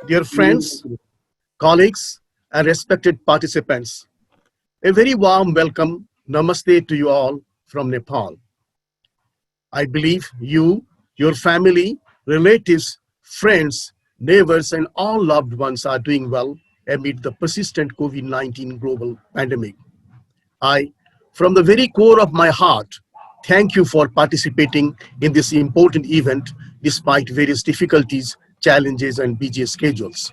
Dear friends, colleagues, and respected participants, a very warm welcome, namaste to you all from Nepal. I believe you, your family, relatives, friends, neighbors, and all loved ones are doing well amid the persistent COVID-19 global pandemic. I, from the very core of my heart, thank you for participating in this important event despite various difficulties, challenges, and busy schedules.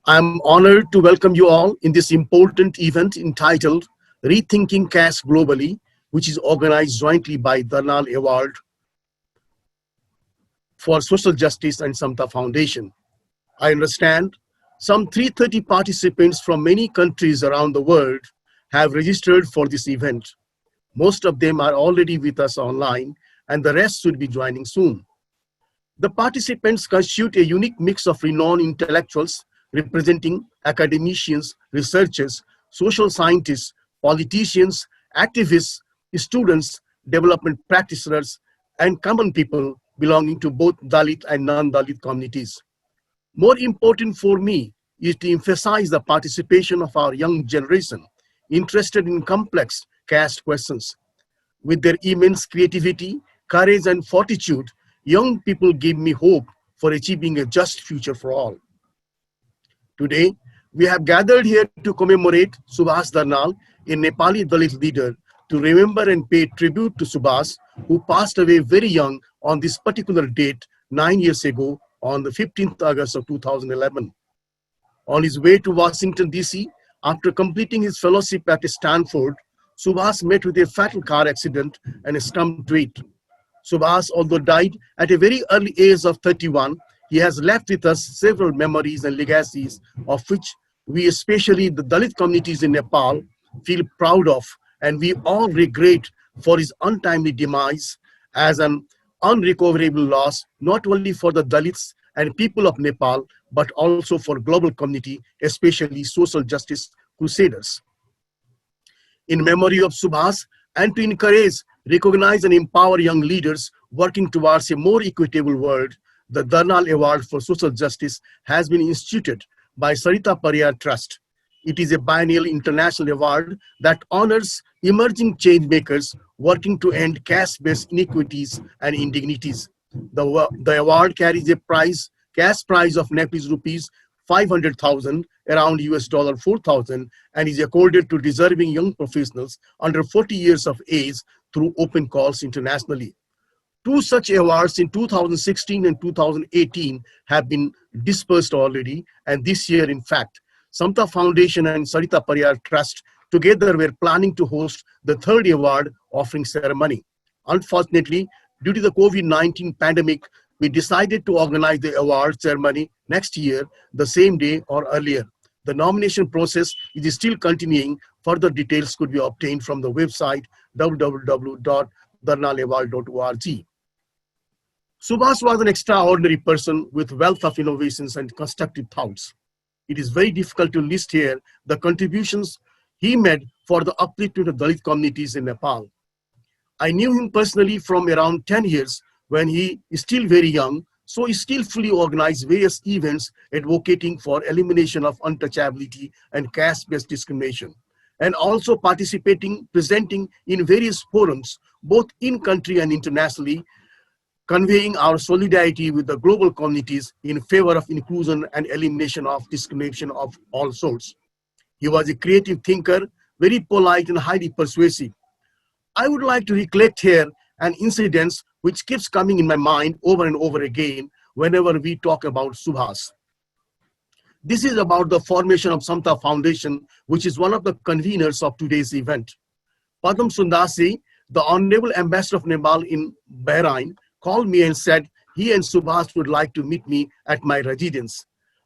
I am honored to welcome you all in this important event entitled Rethinking Caste Globally, which is organized jointly by Darnal Award for Social Justice and Samta Foundation. I understand some 330 participants from many countries around the world have registered for this event. Most of them are already with us online, and the rest should be joining soon. The participants constitute a unique mix of renowned intellectuals representing academicians, researchers, social scientists, politicians, activists, students, development practitioners, and common people belonging to both Dalit and non-Dalit communities. More important for me is to emphasize the participation of our young generation interested in complex caste questions. With their immense creativity, courage, and fortitude, young people give me hope for achieving a just future for all. Today, we have gathered here to commemorate Suvash Darnal, a Nepali Dalit leader, to remember and pay tribute to Suvash, who passed away very young on this particular date 9 years ago on the 15th August of 2011. On his way to Washington, D.C., after completing his fellowship at Stanford, Subhas met with a fatal car accident and succumbed to it. Subhas, although died at a very early age of 31, he has left with us several memories and legacies of which we, especially the Dalit communities in Nepal, feel proud of, and we all regret for his untimely demise as an unrecoverable loss, not only for the Dalits and people of Nepal, but also for global community, especially social justice crusaders. In memory of Subhas and to encourage, recognize, and empower young leaders working towards a more equitable world, the Darnal Award for Social Justice has been instituted by Sarita Pariyar Trust. It is a biennial international award that honors emerging change makers working to end caste-based inequities and indignities. The award carries a cash prize of Nepalese rupees 500,000, around US dollar 4,000, and is accorded to deserving young professionals under 40 years of age through open calls internationally. Two such awards in 2016 and 2018 have been dispersed already, and this year, in fact, Samta Foundation and Sarita Pariyar Trust together were planning to host the third award offering ceremony. Unfortunately, due to the COVID-19 pandemic, we decided to organize the award ceremony next year, the same day or earlier. The nomination process is still continuing. Further details could be obtained from the website www.darnalaward.org. Subhas was an extraordinary person with wealth of innovations and constructive thoughts. It is very difficult to list here the contributions he made for the upliftment of Dalit communities in Nepal. I knew him personally from around 10 years when he is still very young, so he skillfully organized various events advocating for elimination of untouchability and caste-based discrimination, and also presenting in various forums, both in country and internationally, conveying our solidarity with the global communities in favor of inclusion and elimination of discrimination of all sorts. He was a creative thinker, very polite and highly persuasive. I would like to recollect here an incident which keeps coming in my mind over and over again whenever we talk about Subhas. This is about the formation of Samta Foundation, which is one of the conveners of today's event. Padam Sundasi, the Honorable Ambassador of Nepal in Bahrain, called me and said he and Subhas would like to meet me at my residence.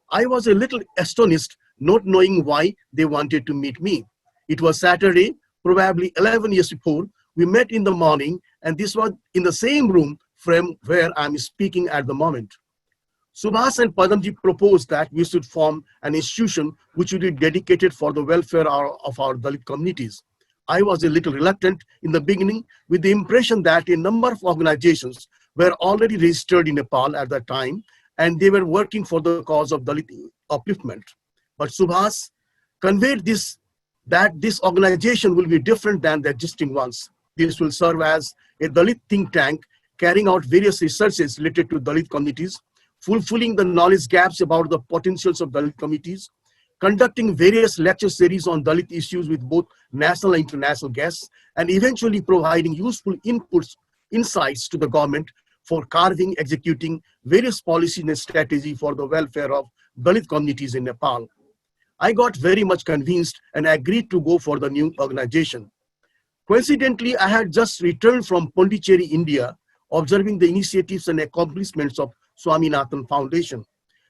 I was a little astonished, not knowing why they wanted to meet me. It was Saturday, probably 11 years before. We met in the morning, and this was in the same room from where I'm speaking at the moment. Subhas and Padamji proposed that we should form an institution which would be dedicated for the welfare of our Dalit communities. I was a little reluctant in the beginning with the impression that a number of organizations were already registered in Nepal at that time, and they were working for the cause of Dalit upliftment. But Subhas conveyed that this organization will be different than the existing ones. This will serve as a Dalit think tank carrying out various researches related to Dalit communities, fulfilling the knowledge gaps about the potentials of Dalit communities, conducting various lecture series on Dalit issues with both national and international guests, and eventually providing useful insights to the government for carving, executing various policies and strategy for the welfare of Dalit communities in Nepal. I got very much convinced and agreed to go for the new organization. Coincidentally, I had just returned from Pondicherry, India, observing the initiatives and accomplishments of Swaminathan Foundation.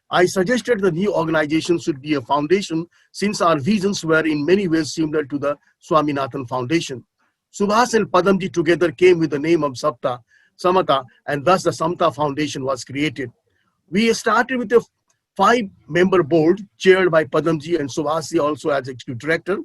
I suggested the new organization should be a foundation since our visions were in many ways similar to the Swaminathan Foundation. Subhas and Padamji together came with the name of Samata, and thus the Samta Foundation was created. We started with a 5-member board chaired by Padamji and Subhasi also as executive director,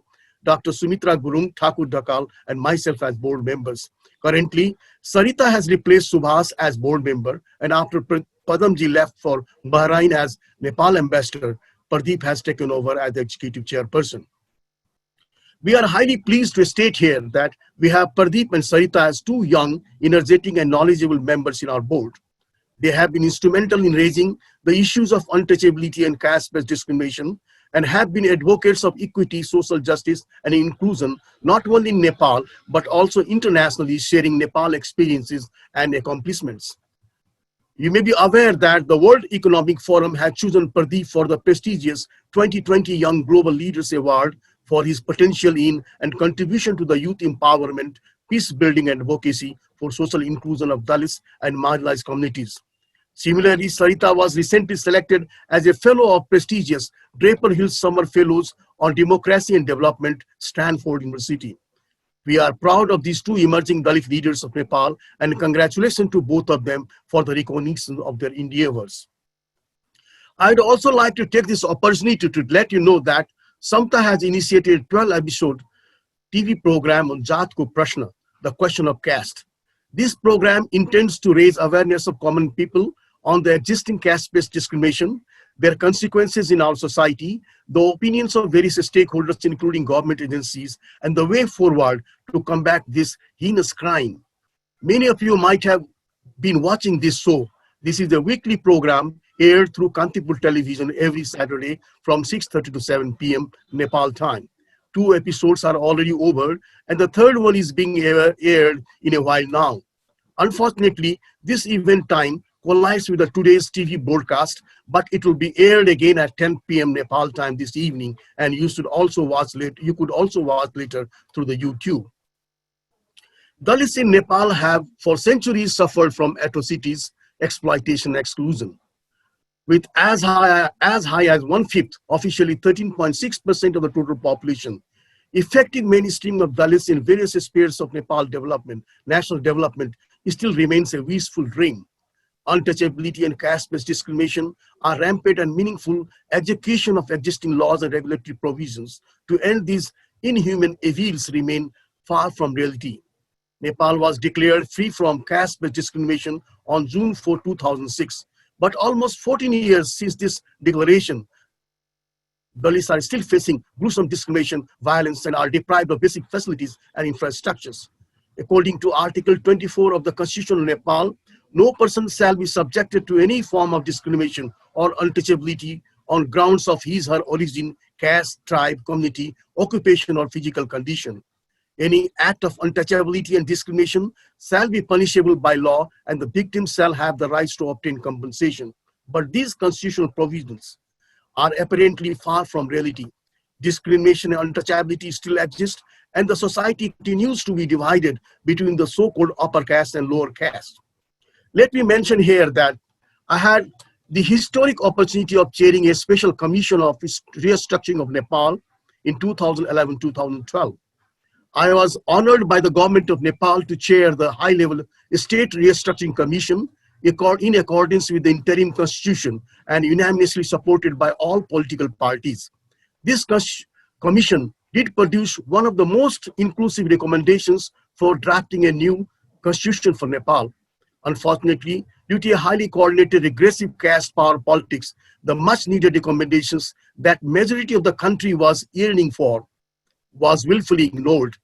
Dr. Sumitra Gurung, Thakur Dakal, and myself as board members. Currently, Sarita has replaced Subhas as board member, and after Padamji left for Bahrain as Nepal ambassador, Pradeep has taken over as the executive chairperson. We are highly pleased to state here that we have Pradeep and Sarita as 2 young, energetic, and knowledgeable members in our board. They have been instrumental in raising the issues of untouchability and caste-based discrimination and have been advocates of equity, social justice, and inclusion, not only in Nepal, but also internationally, sharing Nepal experiences and accomplishments. You may be aware that the World Economic Forum has chosen Pradeep for the prestigious 2020 Young Global Leaders Award for his potential in and contribution to the youth empowerment, peace building, and advocacy for social inclusion of Dalits and marginalized communities. Similarly, Sarita was recently selected as a fellow of prestigious Draper Hill Summer Fellows on Democracy and Development, Stanford University. We are proud of these 2 emerging Dalit leaders of Nepal, and congratulations to both of them for the recognition of their endeavors. I'd also like to take this opportunity to let you know that Samta has initiated a 12-episode TV program on Jat Ko Prashna, the question of caste. This program intends to raise awareness of common people on the existing caste-based discrimination, their consequences in our society, the opinions of various stakeholders, including government agencies, and the way forward to combat this heinous crime. Many of you might have been watching this show. This is a weekly program aired through Kantipur television every Saturday from 6:30 to 7 p.m. Nepal time. 2 episodes are already over, and the 3rd one is being aired in a while now. Unfortunately, this event time collides with today's TV broadcast, but it will be aired again at 10 p.m. Nepal time this evening, and you could also watch later through the YouTube. Dalits in Nepal have for centuries suffered from atrocities, exploitation, and exclusion. With as high as 1/5, officially 13.6% of the total population, effective mainstream of Dalits in various spheres of Nepal development, national development, still remains a wishful dream. Untouchability and caste-based discrimination are rampant, and meaningful execution of existing laws and regulatory provisions to end these inhuman evils remain far from reality. Nepal was declared free from caste-based discrimination on June 4, 2006. But almost 14 years since this declaration, Dalits are still facing gruesome discrimination, violence, and are deprived of basic facilities and infrastructures. According to Article 24 of the Constitution of Nepal, no person shall be subjected to any form of discrimination or untouchability on grounds of his or her origin, caste, tribe, community, occupation, or physical condition. Any act of untouchability and discrimination shall be punishable by law, and the victim shall have the rights to obtain compensation. But these constitutional provisions are apparently far from reality. Discrimination and untouchability still exist, and the society continues to be divided between the so-called upper caste and lower caste. Let me mention here that I had the historic opportunity of chairing a special commission of restructuring of Nepal in 2011-2012. I was honored by the government of Nepal to chair the high-level State Restructuring Commission in accordance with the interim constitution and unanimously supported by all political parties. This commission did produce one of the most inclusive recommendations for drafting a new constitution for Nepal. Unfortunately, due to a highly coordinated regressive caste power politics, the much needed recommendations that majority of the country was yearning for was willfully ignored.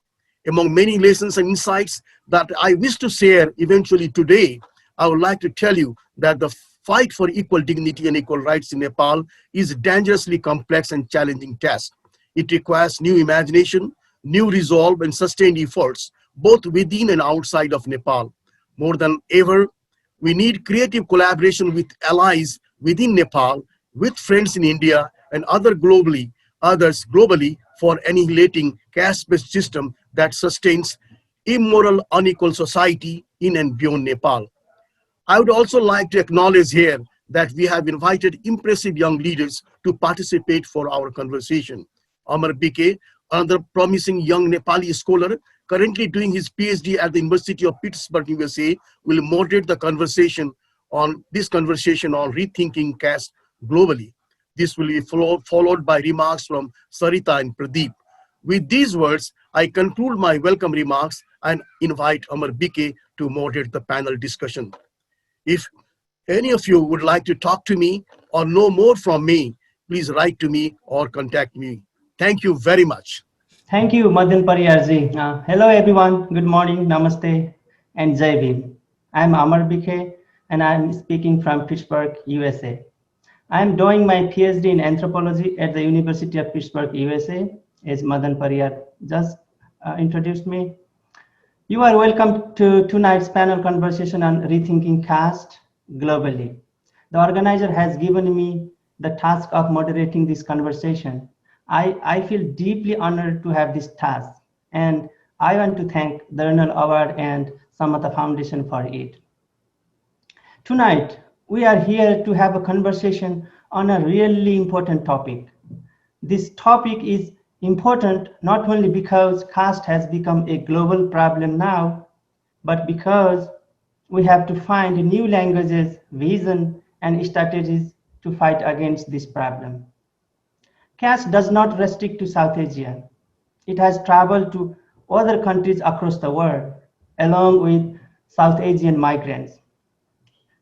Among many lessons and insights that I wish to share eventually today, I would like to tell you that the fight for equal dignity and equal rights in Nepal is a dangerously complex and challenging task. It requires new imagination, new resolve, and sustained efforts, both within and outside of Nepal. More than ever, we need creative collaboration with allies within Nepal, with friends in India and others globally for annihilating caste-based system that sustains immoral, unequal society in and beyond Nepal. I would also like to acknowledge here that we have invited impressive young leaders to participate for our conversation. Amar Bike, another promising young Nepali scholar, currently doing his PhD at the University of Pittsburgh, USA, will moderate the conversation on rethinking caste globally. This will be followed by remarks from Sarita and Pradeep. With these words, I conclude my welcome remarks and invite Amar Bike to moderate the panel discussion. If any of you would like to talk to me or know more from me, please write to me or contact me. Thank you very much. Thank you, Madan Pariyarji. Hello, everyone. Good morning, namaste, and Jai Bhim. I'm Amar Bikhe, and I'm speaking from Pittsburgh, USA. I'm doing my PhD in anthropology at the University of Pittsburgh, USA, as Madan Pariyar just introduced me. You are welcome to tonight's panel conversation on rethinking caste globally. The organizer has given me the task of moderating this conversation. I feel deeply honored to have this task, and I want to thank Darnal Award and Samatha Foundation for it. Tonight, we are here to have a conversation on a really important topic. This topic is important not only because caste has become a global problem now, but because we have to find new languages, vision, and strategies to fight against this problem. Caste does not restrict to South Asia. It has traveled to other countries across the world, along with South Asian migrants.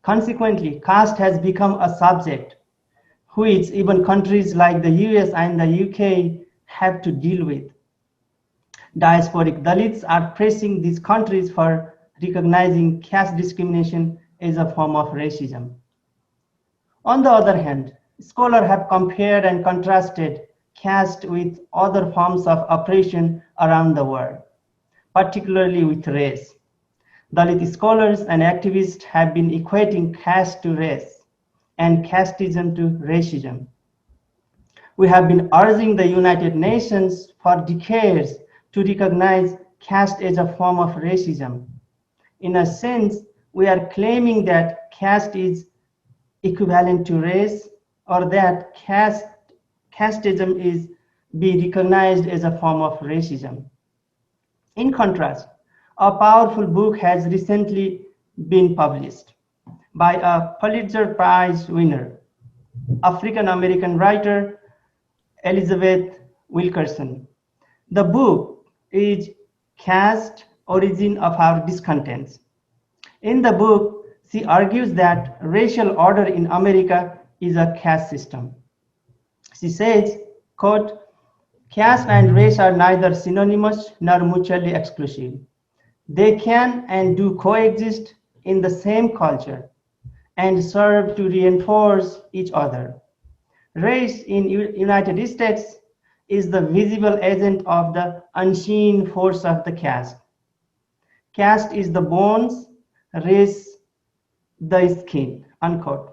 Consequently, caste has become a subject which even countries like the US and the UK have to deal with. Diasporic Dalits are pressing these countries for recognizing caste discrimination as a form of racism. On the other hand, scholars have compared and contrasted caste with other forms of oppression around the world, particularly with race. Dalit scholars and activists have been equating caste to race and casteism to racism. We have been urging the United Nations for decades to recognize caste as a form of racism. In a sense, we are claiming that caste is equivalent to race, or that casteism is be recognized as a form of racism. In contrast, a powerful book has recently been published by a Pulitzer Prize winner, African American writer Isabel Wilkerson. The book is Caste: Origin of Our Discontents. In the book, she argues that racial order in America is a caste system. She says, quote, caste and race are neither synonymous nor mutually exclusive. They can and do coexist in the same culture and serve to reinforce each other. Race in United States is the visible agent of the unseen force of the caste. Caste is the bones, race the skin, unquote.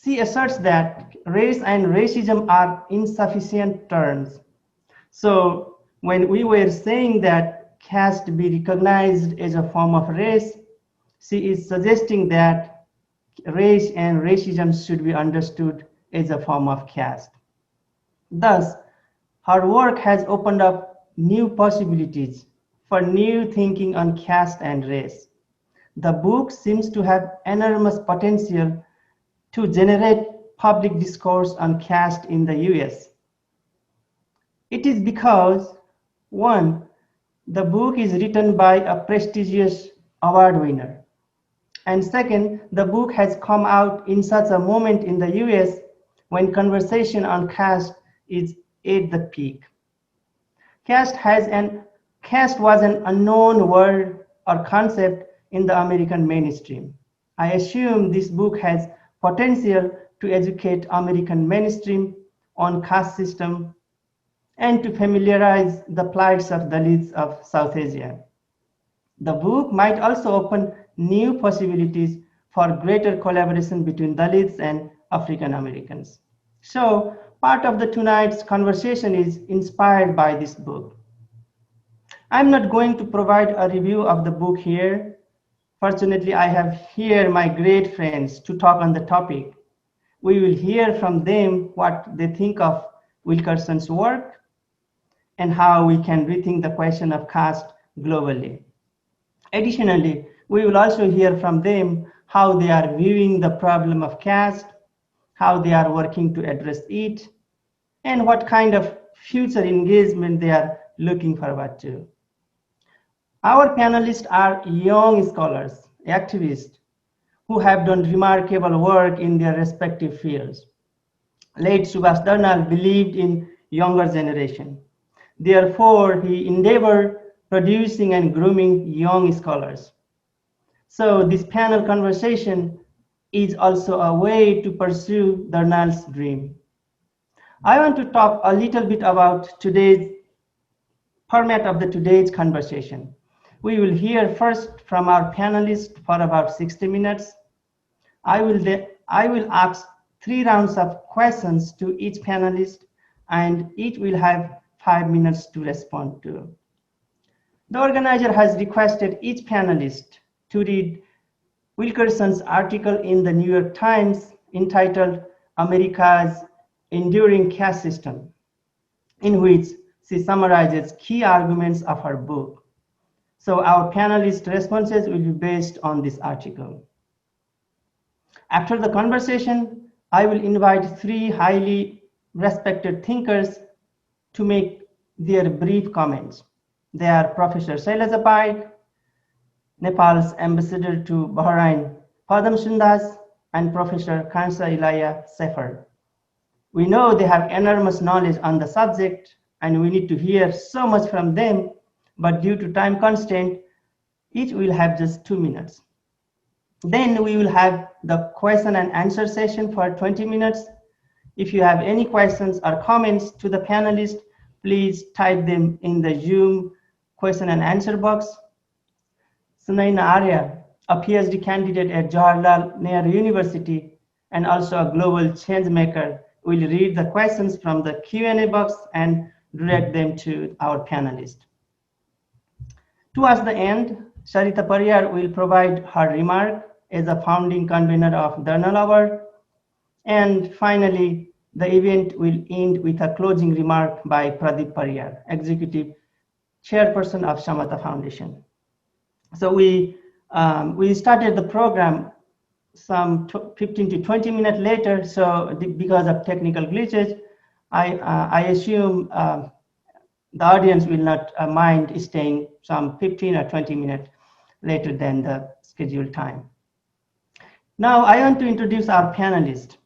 She asserts that race and racism are insufficient terms. So when we were saying that caste be recognized as a form of race, she is suggesting that race and racism should be understood as a form of caste. Thus, her work has opened up new possibilities for new thinking on caste and race. The book seems to have enormous potential to generate public discourse on caste in the US. It is because, one, the book is written by a prestigious award winner, And second, the book has come out in such a moment in the US when conversation on caste is at the peak. Caste was an unknown word or concept in the American mainstream. I assume this book has potential to educate American mainstream on caste system and to familiarize the plights of Dalits of South Asia. The book might also open new possibilities for greater collaboration between Dalits and African Americans. So, part of the tonight's conversation is inspired by this book. I'm not going to provide a review of the book here. Fortunately, I have here my great friends to talk on the topic. We will hear from them what they think of Wilkerson's work and how we can rethink the question of caste globally. Additionally, we will also hear from them how they are viewing the problem of caste, how they are working to address it, and what kind of future engagement they are looking forward to. Our panelists are young scholars, activists, who have done remarkable work in their respective fields. Late Suvash Darnal believed in younger generation. Therefore, he endeavored producing and grooming young scholars. So this panel conversation is also a way to pursue Darnal's dream. I want to talk a little bit about today's format of today's conversation. We will hear first from our panelists for about 60 minutes. I will ask 3 rounds of questions to each panelist, and each will have 5 minutes to respond to. The organizer has requested each panelist to read Wilkerson's article in the New York Times entitled America's Enduring Caste System, in which she summarizes key arguments of her book. So our panelist responses will be based on this article. After the conversation, I will invite 3 highly respected thinkers to make their brief comments. They are Professor Shailaja Paik, Nepal's ambassador to Bahrain, Padam Sundas, and Professor Kansa Ilaya Sefer. We know they have enormous knowledge on the subject, and we need to hear so much from them, but due to time constraint, each will have just 2 minutes. Then we will have the question and answer session for 20 minutes. If you have any questions or comments to the panelists, please type them in the Zoom question and answer box. Sunaina Arya, a PhD candidate at Jawaharlal Nehru University and also a global change maker, will read the questions from the Q&A box and direct them to our panelists. Towards the end, Sarita Pariyar will provide her remark as a founding convener of Darnal Award. And finally, the event will end with a closing remark by Pradeep Pariyar, Executive Chairperson of Samatha Foundation. So we started the program some 15 to 20 minutes later. So because of technical glitches, I assume the audience will not mind staying some 15 or 20 minutes later than the scheduled time. Now I want to introduce our panelists.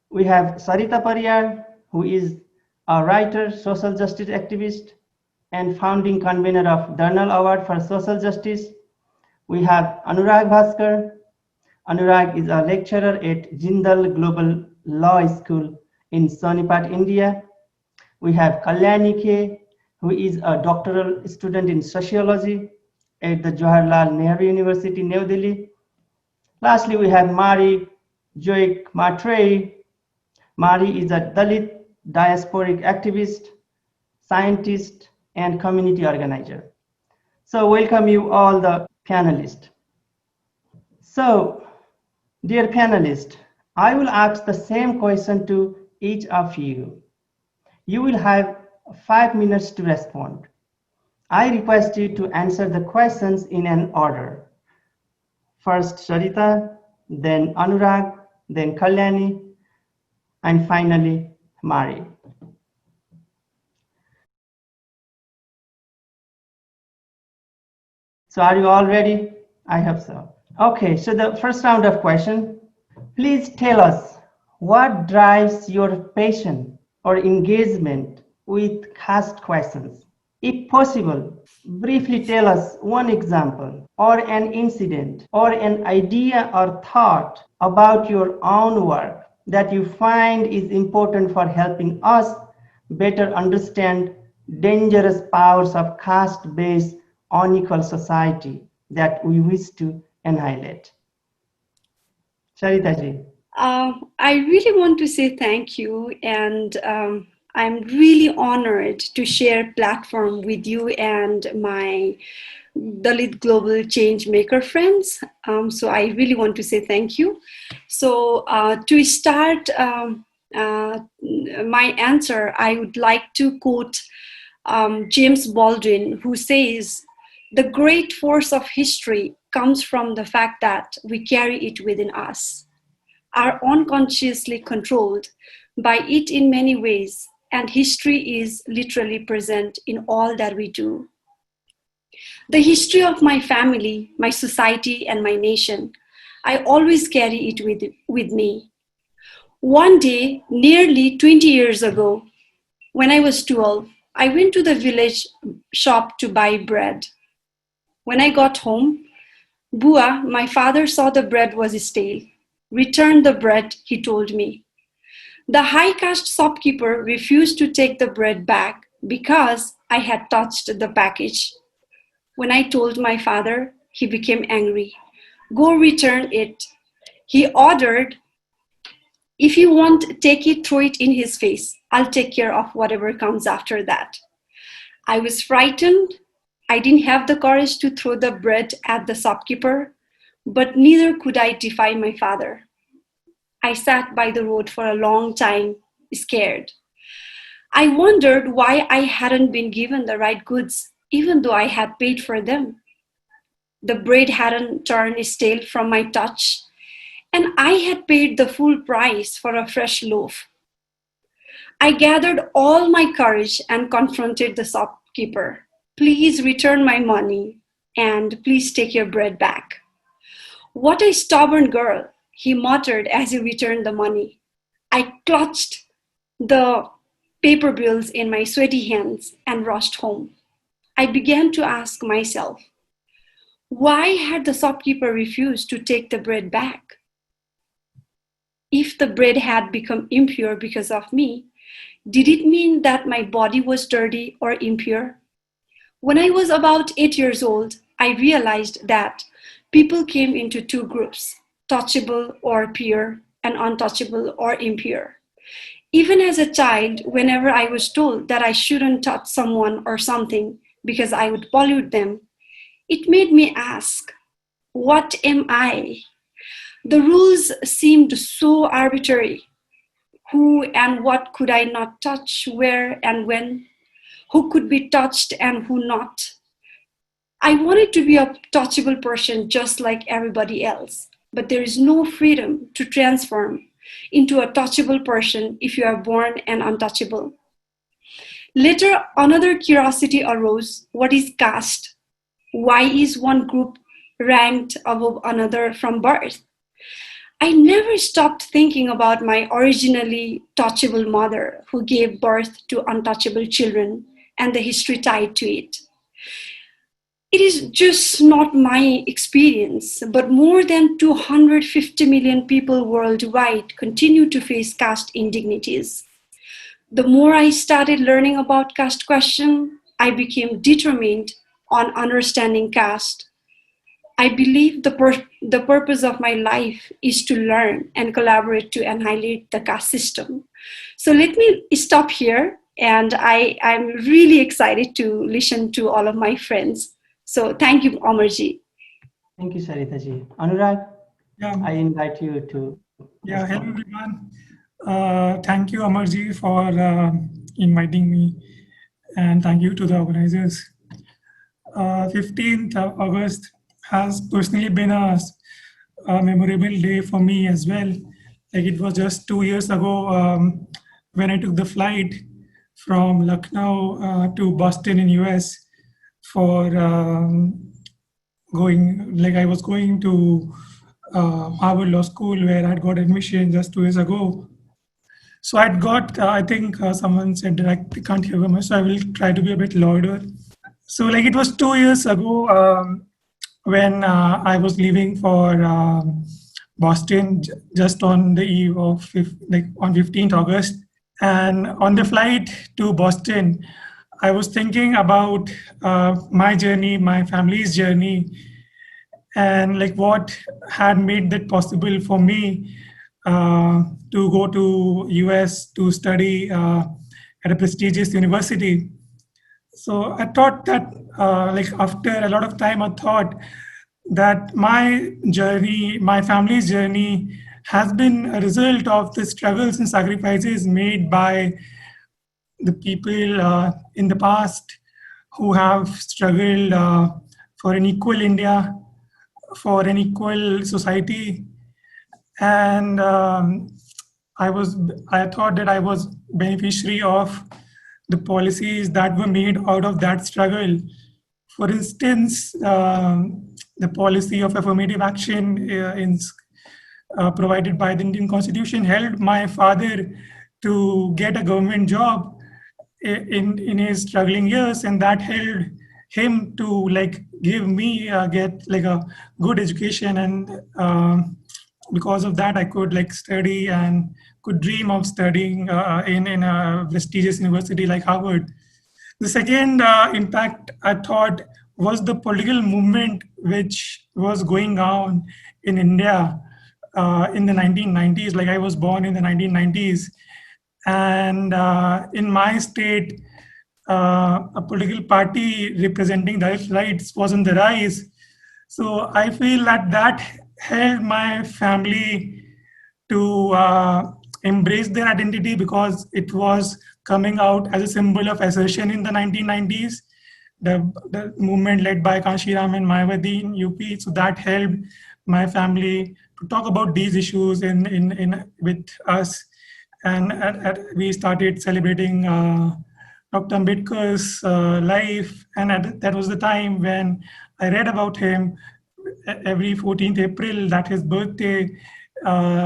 We have Sarita Pariyar, who is a writer, social justice activist, and founding convener of Darnal Award for Social Justice. We have Anurag Bhaskar. Anurag is a lecturer at Jindal Global Law School in Sonipat, India. We have Kalyani K, who is a doctoral student in sociology at the Jawaharlal Nehru University, New Delhi. Lastly, we have Mari Joik Matre. Mari is a Dalit diasporic activist, scientist, and community organizer. So welcome you all the panelists. So, dear panelists, I will ask the same question to each of you. You will have 5 minutes to respond. I request you to answer the questions in an order. First Sarita, then Anurag, then Kalyani, and finally Mari. So are you all ready? I hope so. Okay, so the first round of question. Please tell us what drives your passion or engagement with caste questions. If possible, briefly tell us one example or an incident or an idea or thought about your own work that you find is important for helping us better understand dangerous powers of caste-based unequal society that we wish to annihilate. Saritaji. I really want to say thank you, and I'm really honored to share platform with you and my Dalit Global Change Maker friends. So I really want to say thank you. So to start my answer, I would like to quote James Baldwin, who says, "The great force of history comes from the fact that we carry it within us, are unconsciously controlled by it in many ways, and history is literally present in all that we do." The history of my family, my society, and my nation, I always carry it with me. One day, nearly 20 years ago, when I was 12, I went to the village shop to buy bread. When I got home, Bua, my father, saw the bread was stale. "Return the bread," he told me. The high caste shopkeeper refused to take the bread back because I had touched the package. When I told my father, he became angry. "Go return it," he ordered. "If you won't take it, throw it in his face. I'll take care of whatever comes after that." I was frightened. I didn't have the courage to throw the bread at the shopkeeper, but neither could I defy my father. I sat by the road for a long time, scared. I wondered why I hadn't been given the right goods, even though I had paid for them. The bread hadn't turned stale from my touch, and I had paid the full price for a fresh loaf. I gathered all my courage and confronted the shopkeeper. "Please return my money, and please take your bread back." "What a stubborn girl," he muttered as he returned the money. I clutched the paper bills in my sweaty hands and rushed home. I began to ask myself, why had the shopkeeper refused to take the bread back? If the bread had become impure because of me, did it mean that my body was dirty or impure? When I was about 8 years old, I realized that people came into two groups: touchable or pure, and untouchable or impure. Even as a child, whenever I was told that I shouldn't touch someone or something because I would pollute them, it made me ask, what am I? The rules seemed so arbitrary. Who and what could I not touch, where and when? Who could be touched and who not? I wanted to be a touchable person just like everybody else, but there is no freedom to transform into a touchable person if you are born an untouchable. Later, another curiosity arose: what is caste? Why is one group ranked above another from birth? I never stopped thinking about my originally touchable mother who gave birth to untouchable children and the history tied to it. It is just not my experience, but more than 250 million people worldwide continue to face caste indignities. The more I started learning about caste question, I became determined on understanding caste. I believe the purpose of my life is to learn and collaborate to annihilate the caste system. So let me stop here, and I'm really excited to listen to all of my friends. So thank you, Amarji. Thank you, Saritaji. Anurag, Yeah, I invite you to yeah. Hello, respond. everyone. Thank you, Amarji, for inviting me, and thank you to the organizers. 15th August has personally been a memorable day for me as well. Like it was just 2 years ago when I took the flight from Lucknow to Boston in US for I was going to Harvard Law School where I'd got admission just 2 years ago. So I'd got, I think someone said that I can't hear much, so I will try to be a bit louder. So like it was 2 years ago when I was leaving for Boston just on the eve of on 15th August. And on the flight to Boston, I was thinking about my journey, my family's journey, and like what had made that possible for me to go to US to study at a prestigious university. So I thought that after a lot of time, I thought that my journey, my family's journey, has been a result of the struggles and sacrifices made by the people in the past who have struggled for an equal India, for an equal society, and I thought that I was beneficiary of the policies that were made out of that struggle. For instance, the policy of affirmative action provided by the Indian Constitution helped my father to get a government job in his struggling years, and that helped him to give me get a good education, and because of that I could study and could dream of studying in a prestigious university like Harvard. The second impact I thought was the political movement which was going on in India in the 1990s. I was born in the 1990s, and in my state, a political party representing Dalit rights was on the rise. So I feel that helped my family to embrace their identity, because it was coming out as a symbol of assertion in the 1990s. The movement led by Kanshiram and Mayawati in UP. So that helped my family to talk about these issues in with us, and we started celebrating Dr. Ambedkar's life, and that was the time when I read about him. Every 14th April, that his birthday,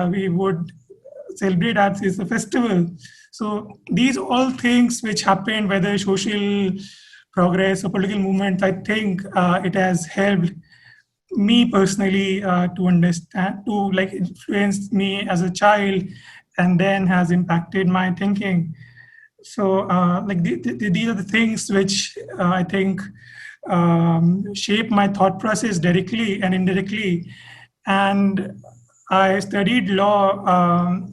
we would celebrate as a festival. So these all things which happened, whether social progress or political movement, I think it has helped me personally to understand, to influence me as a child, and then has impacted my thinking. So these are the things which I think shape my thought process directly and indirectly. And I studied law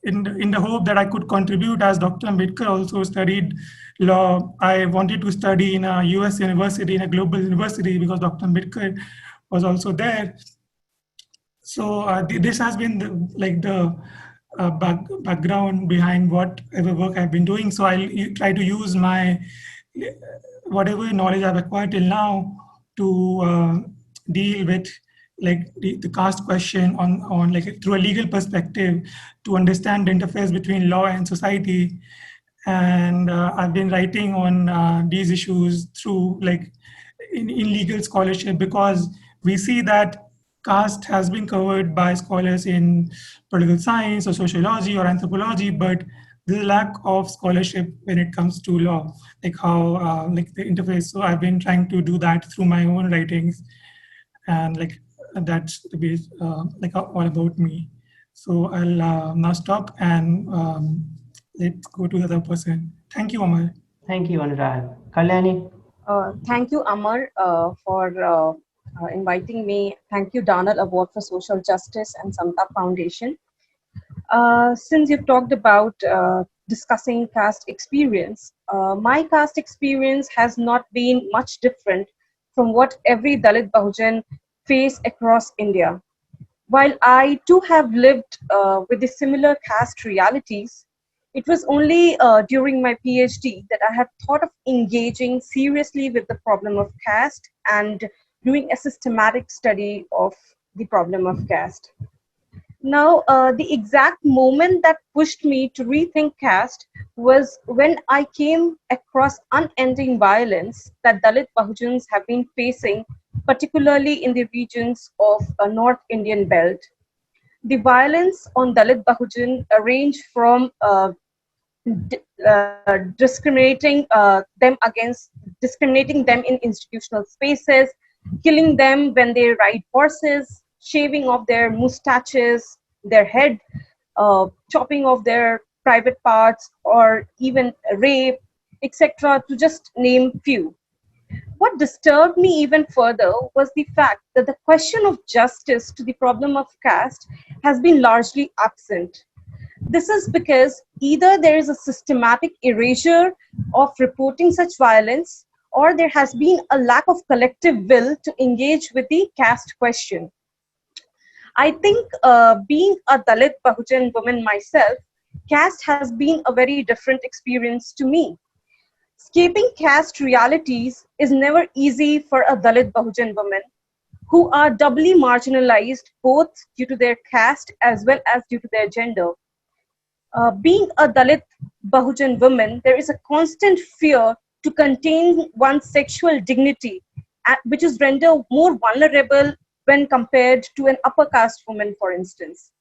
in the hope that I could contribute, as Dr. Ambedkar also studied law. I wanted to study in a US university, in a global university, because Dr. Ambedkar was also there. So this has been the background behind whatever work I've been doing. So I'll try to use my whatever knowledge I've acquired till now to deal with the caste question on through a legal perspective, to understand the interface between law and society. And I've been writing on these issues through in legal scholarship, because we see that caste has been covered by scholars in political science or sociology or anthropology, but there's a lack of scholarship when it comes to law, how the interface. So I've been trying to do that through my own writings, and that's to be all about me. So I'll now stop, and let's go to the other person. Thank you, Amar. Thank you, Anurag. Kalyani? Thank you, Amar, for inviting me. Thank you, Darnal Award for Social Justice and Samta Foundation. Since you've talked about discussing caste experience, my caste experience has not been much different from what every Dalit Bahujan face across India. While I too have lived with the similar caste realities, it was only during my PhD that I have thought of engaging seriously with the problem of caste and doing a systematic study of the problem of caste. Now, the exact moment that pushed me to rethink caste was when I came across unending violence that Dalit Bahujans have been facing particularly in the regions of North Indian belt. The violence on Dalit Bahujan range from discriminating them in institutional spaces, killing them when they ride horses, shaving off their mustaches, their head, chopping off their private parts, or even rape, etc., to just name few. What disturbed me even further was the fact that the question of justice to the problem of caste has been largely absent. This is because either there is a systematic erasure of reporting such violence, or there has been a lack of collective will to engage with the caste question. I think being a Dalit Bahujan woman myself, caste has been a very different experience to me. Escaping caste realities is never easy for a Dalit Bahujan woman who are doubly marginalized both due to their caste as well as due to their gender. Being a Dalit Bahujan woman, there is a constant fear to contain one's sexual dignity, which is rendered more vulnerable when compared to an upper caste woman, for instance.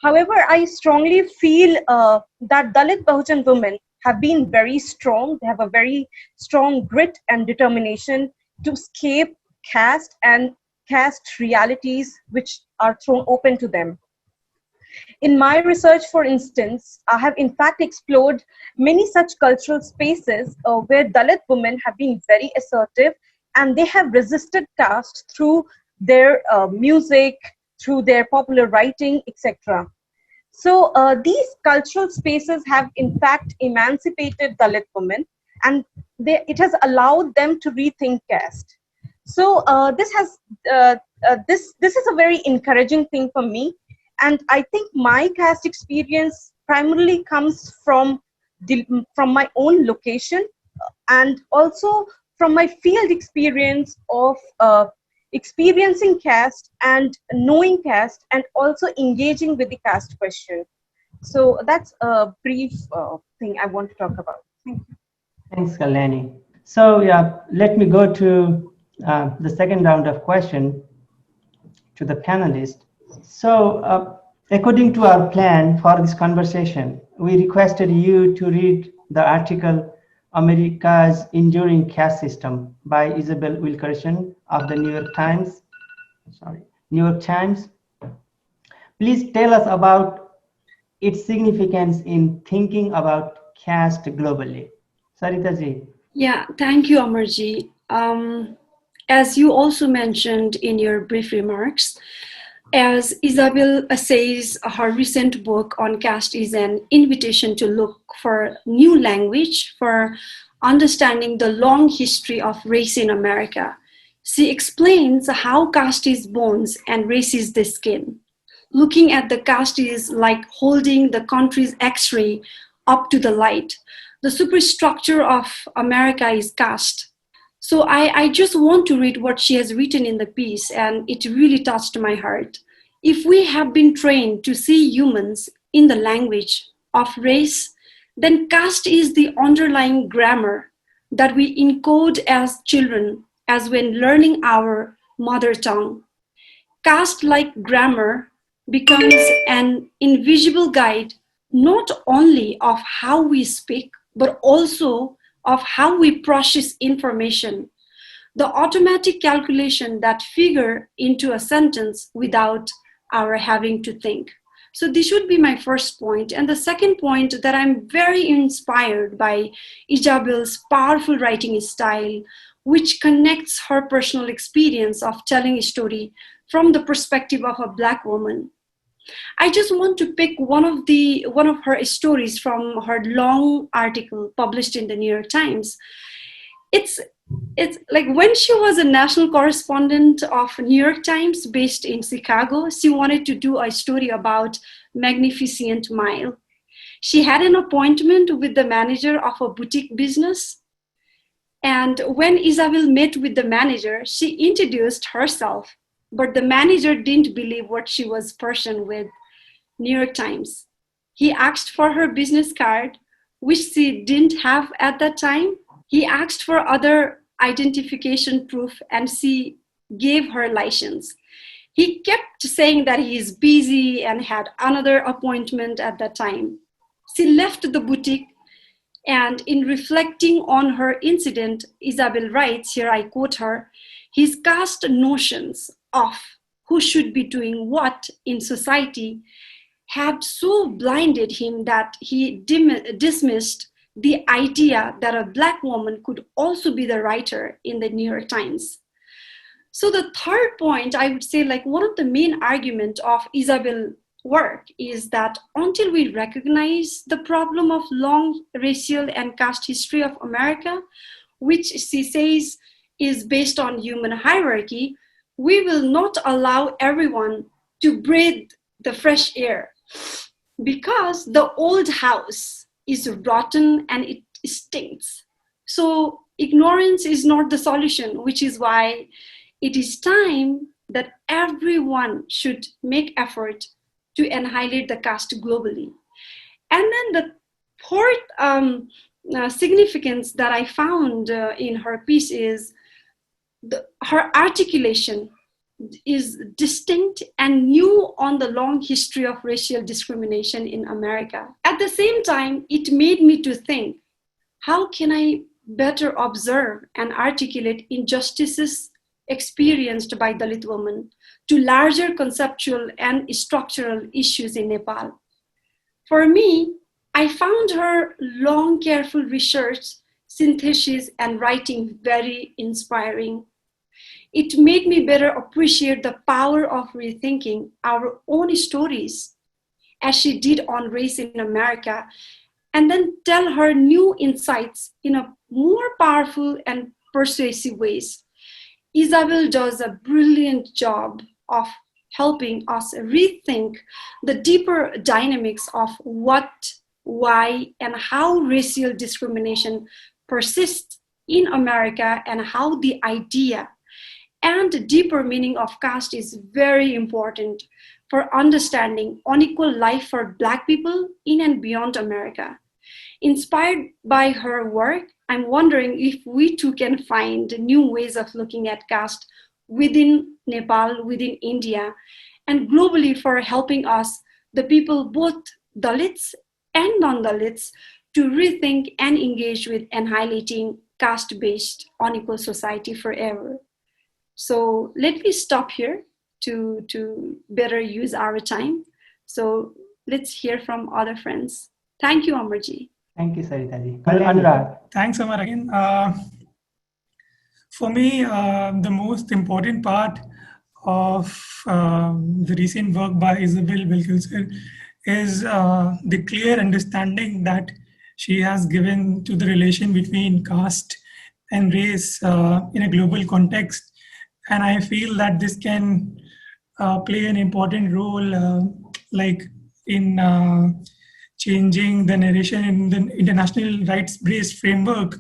However, I strongly feel that Dalit Bahujan women have been very strong. They have a very strong grit and determination to escape caste and caste realities which are thrown open to them. In my research, for instance, I have in fact explored many such cultural spaces where Dalit women have been very assertive and they have resisted caste through their music, through their popular writing, etc. So these cultural spaces have in fact emancipated Dalit women, and it has allowed them to rethink caste. So this is a very encouraging thing for me. And I think my caste experience primarily comes from my own location and also from my field experience of experiencing caste and knowing caste and also engaging with the caste question. So that's a brief thing I want to talk about. Thank you. Thanks, Kalyani. So yeah, let me go to the second round of question to the panelists. So according to our plan for this conversation, we requested you to read the article America's Enduring Caste System by Isabel Wilkerson of the New York Times. Please tell us about its significance in thinking about caste globally. Sarita ji. Yeah, thank you, Amarji. As you also mentioned in your brief remarks, as Isabel says, her recent book on caste is an invitation to look for new language for understanding the long history of race in America. She explains how caste is bones and race is the skin. Looking at the caste is like holding the country's X-ray up to the light. The superstructure of America is caste. So I just want to read what she has written in the piece, and it really touched my heart. If we have been trained to see humans in the language of race, then caste is the underlying grammar that we encode as children, as when learning our mother tongue. Caste, like grammar, becomes an invisible guide not only of how we speak, but also of how we process information, the automatic calculation that figure into a sentence without our having to think. So this should be my first point. And the second point, that I'm very inspired by Isabel's powerful writing style, which connects her personal experience of telling a story from the perspective of a Black woman. I just want to pick one of her stories from her long article published in the New York Times. It's like when she was a national correspondent of New York Times based in Chicago, she wanted to do a story about Magnificent Mile. She had an appointment with the manager of a boutique business. And when Isabel met with the manager, she introduced herself, but the manager didn't believe what she was person with New York Times. He asked for her business card, which she didn't have at that time. He asked for other identification proof, and she gave her license. He kept saying that he is busy and had another appointment at that time. She left the boutique, and in reflecting on her incident, Isabel writes, here I quote her, his caste notions of who should be doing what in society had so blinded him that he dismissed the idea that a Black woman could also be the writer in the New York Times. So the third point, I would say, like one of the main arguments of Isabel's work is that until we recognize the problem of long racial and caste history of America, which she says is based on human hierarchy, we will not allow everyone to breathe the fresh air, because the old house is rotten and it stinks. So ignorance is not the solution, which is why it is time that everyone should make effort to annihilate the caste globally. And then the fourth significance that I found in her piece is her articulation is distinct and new on the long history of racial discrimination in America. At the same time, it made me to think, how can I better observe and articulate injustices experienced by Dalit women to larger conceptual and structural issues in Nepal? For me, I found her long, careful research, synthesis, and writing very inspiring. It made me better appreciate the power of rethinking our own stories, as she did on race in America, and then tell her new insights in a more powerful and persuasive ways. Isabel does a brilliant job of helping us rethink the deeper dynamics of what, why, and how racial discrimination persists in America, and how the idea and the deeper meaning of caste is very important for understanding unequal life for Black people in and beyond America. Inspired by her work, I'm wondering if we too can find new ways of looking at caste within Nepal, within India, and globally for helping us, the people, both Dalits and non-Dalits, to rethink and engage with annihilating caste-based unequal society forever. So let me stop here to better use our time. So let's hear from other friends. Thank you, Amarji. Thank you, Saritaji. Anurag. Thanks, Amar, again. For me, the most important part of the recent work by Isabel Wilkerson is the clear understanding that she has given to the relation between caste and race in a global context. And I feel that this can play an important role, like in changing the narration in the international rights-based framework,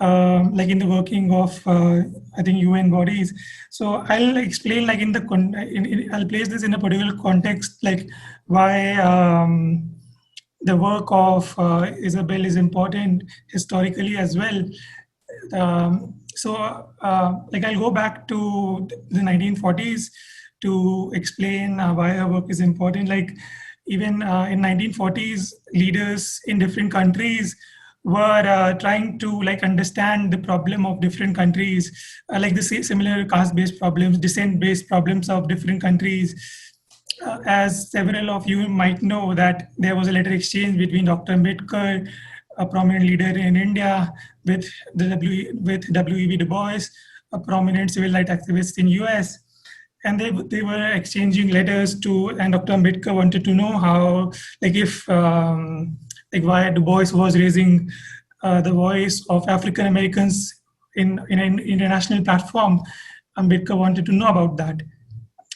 like in the working of, I think, UN bodies. So I'll explain, like I'll place this in a particular context, like why the work of Isabel is important historically as well. Like I'll go back to the 1940s to explain why her work is important. Like even in 1940s, leaders in different countries were trying to like understand the problem of different countries, like the similar caste-based problems, descent-based problems of different countries. As several of you might know, that there was a letter exchange between Dr. Ambedkar, a prominent leader in India, with W.E.B. Du Bois, a prominent civil rights activist in US. And they were exchanging letters to, and Dr. Ambedkar wanted to know how, like if, like why Du Bois was raising the voice of African Americans in an international platform. Ambedkar wanted to know about that.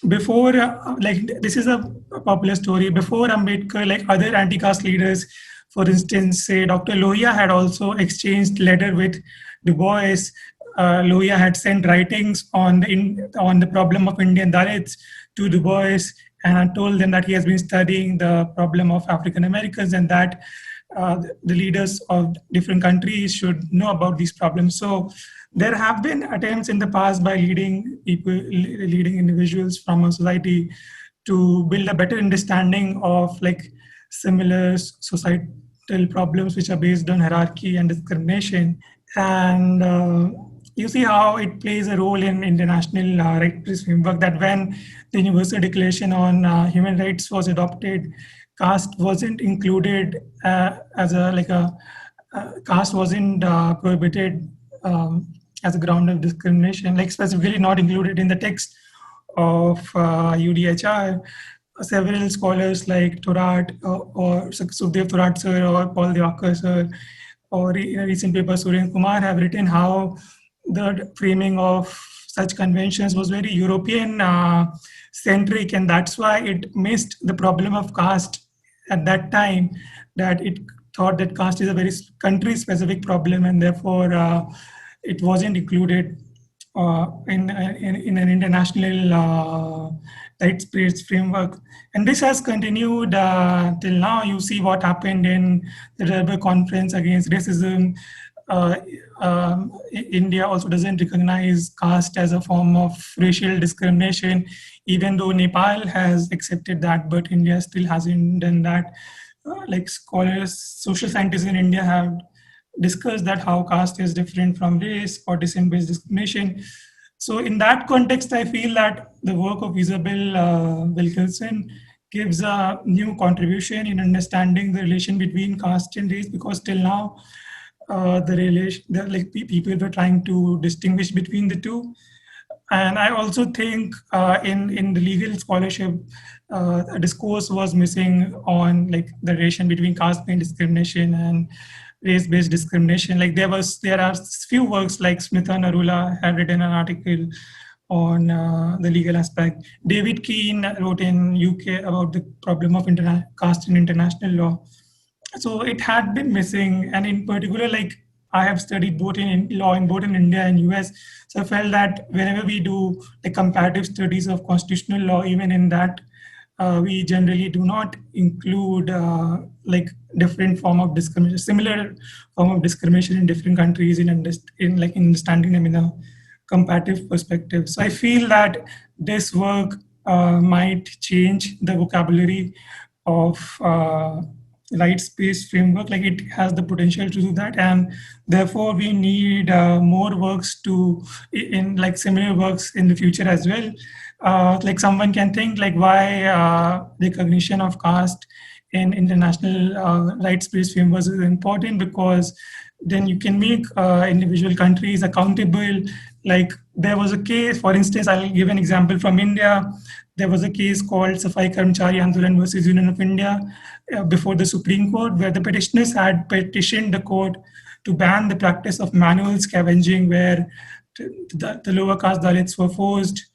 Before, like this is a popular story, before Ambedkar, like other anti-caste leaders, for instance, say Dr. Lohia had also exchanged letter with Du Bois. Lohia had sent writings on the problem of Indian Dalits to Du Bois, and told them that he has been studying the problem of African Americans, and that the leaders of different countries should know about these problems. So there have been attempts in the past by leading people, leading individuals from a society to build a better understanding of like similar societal problems which are based on hierarchy and discrimination. And you see how it plays a role in international rights framework, that when the Universal Declaration on Human Rights was adopted, caste wasn't included as a like a caste wasn't prohibited as a ground of discrimination, like specifically not included in the text of UDHR. Several scholars like Thorat or Sukhdev Thorat sir or Paul Devakar sir, or in a recent paper Suryan Kumar, have written how the framing of such conventions was very European centric, and that's why it missed the problem of caste at that time, that it thought that caste is a very country specific problem, and therefore it wasn't included in an international rights-based framework. And this has continued till now. You see what happened in the Durban Conference Against Racism. India also doesn't recognize caste as a form of racial discrimination, even though Nepal has accepted that, but India still hasn't done that. Like scholars, social scientists in India have discussed that how caste is different from race or descent-based discrimination. So in that context, I feel that the work of Isabel Wilkerson gives a new contribution in understanding the relation between caste and race, because till now, people were trying to distinguish between the two. And I also think in the legal scholarship, a discourse was missing on like the relation between caste-based discrimination and race-based discrimination. Like there are few works, like Smitha Narula had written an article on the legal aspect. David Keane wrote in UK about the problem of caste in international law. So it had been missing, and in particular, like I have studied both in law in both in India and US. So I felt that whenever we do the comparative studies of constitutional law, even in that, we generally do not include like different form of discrimination, similar form of discrimination in different countries in understanding them in a comparative perspective. So I feel that this work might change the vocabulary of rights-based framework. Like it has the potential to do that, and therefore we need more works in like similar works in the future as well. Like someone can think like why recognition of caste in international rights-based frameworks is important, because then you can make individual countries accountable. Like there was a case, for instance, I'll give an example from India. There was a case called Safai Karmchari Andolan versus Union of India before the Supreme Court, where the petitioners had petitioned the court to ban the practice of manual scavenging, where the lower caste Dalits were forced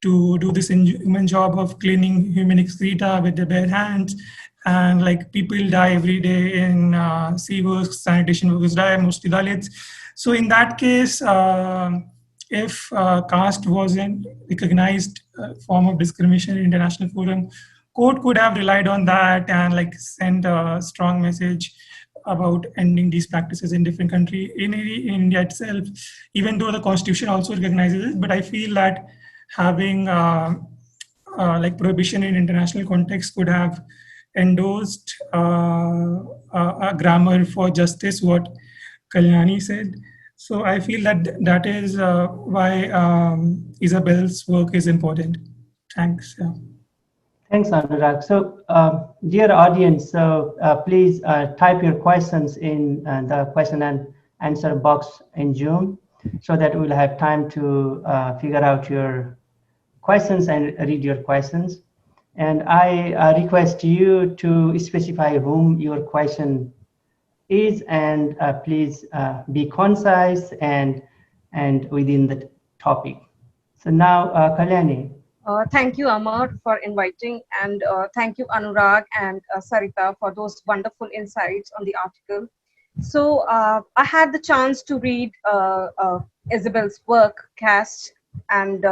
to do this inhuman job of cleaning human excreta with their bare hands. And like people die every day in sea works, sanitation workers die, mostly Dalits. So in that case, if caste wasn't recognized form of discrimination in international forum, court could have relied on that and like sent a strong message about ending these practices in different countries in India itself, even though the constitution also recognizes it. But I feel that having like prohibition in international context could have endorsed a grammar for justice, what Kalyani said. So I feel that that is why Isabel's work is important. Thanks. Yeah. Thanks, Anurag. So, dear audience, so please type your questions in the question and answer box in Zoom, so that we'll have time to figure out your questions and read your questions. And I request you to specify whom your question is, and please be concise and within the topic. So now, Kalyani. Thank you, Amar, for inviting, and thank you, Anurag and Sarita, for those wonderful insights on the article. So I had the chance to read Isabel's work, Caste, and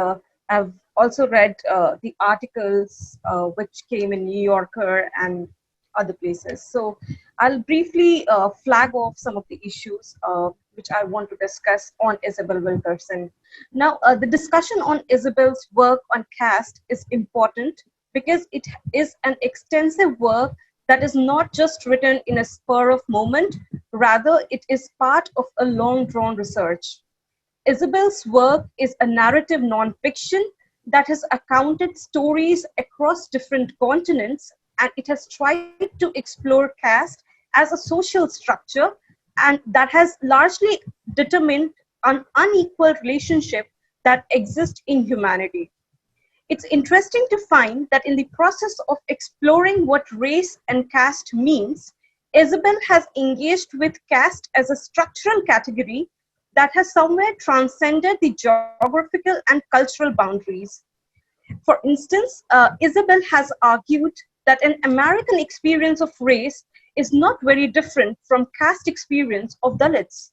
I've also read the articles which came in New Yorker and other places. So I'll briefly flag off some of the issues which I want to discuss on Isabel Wilkerson. Now, the discussion on Isabel's work on caste is important because it is an extensive work that is not just written in a spur of moment, rather it is part of a long-drawn research. Isabel's work is a narrative non-fiction that has accounted stories across different continents, and it has tried to explore caste as a social structure and that has largely determined an unequal relationship that exists in humanity. It's interesting to find that in the process of exploring what race and caste means, Isabel has engaged with caste as a structural category that has somewhere transcended the geographical and cultural boundaries. For instance, Isabel has argued that an American experience of race is not very different from caste experience of Dalits.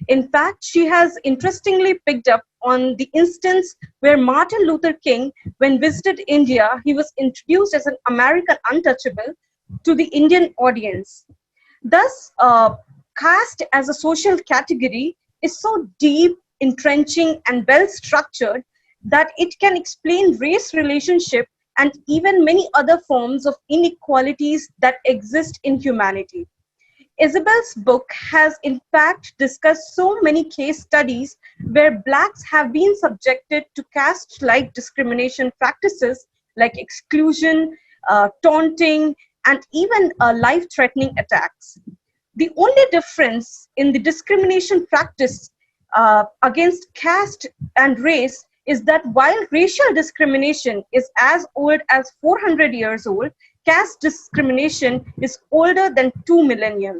In fact, she has interestingly picked up on the instance where Martin Luther King, when visited India, he was introduced as an American untouchable to the Indian audience. Thus, caste as a social category is so deep, entrenching, and well structured that it can explain race relationship and even many other forms of inequalities that exist in humanity. Isabel's book has in fact discussed so many case studies where Blacks have been subjected to caste-like discrimination practices like exclusion, taunting, and even life-threatening attacks. The only difference in the discrimination practice against caste and race is that while racial discrimination is as old as 400 years old, caste discrimination is older than 2 millennia.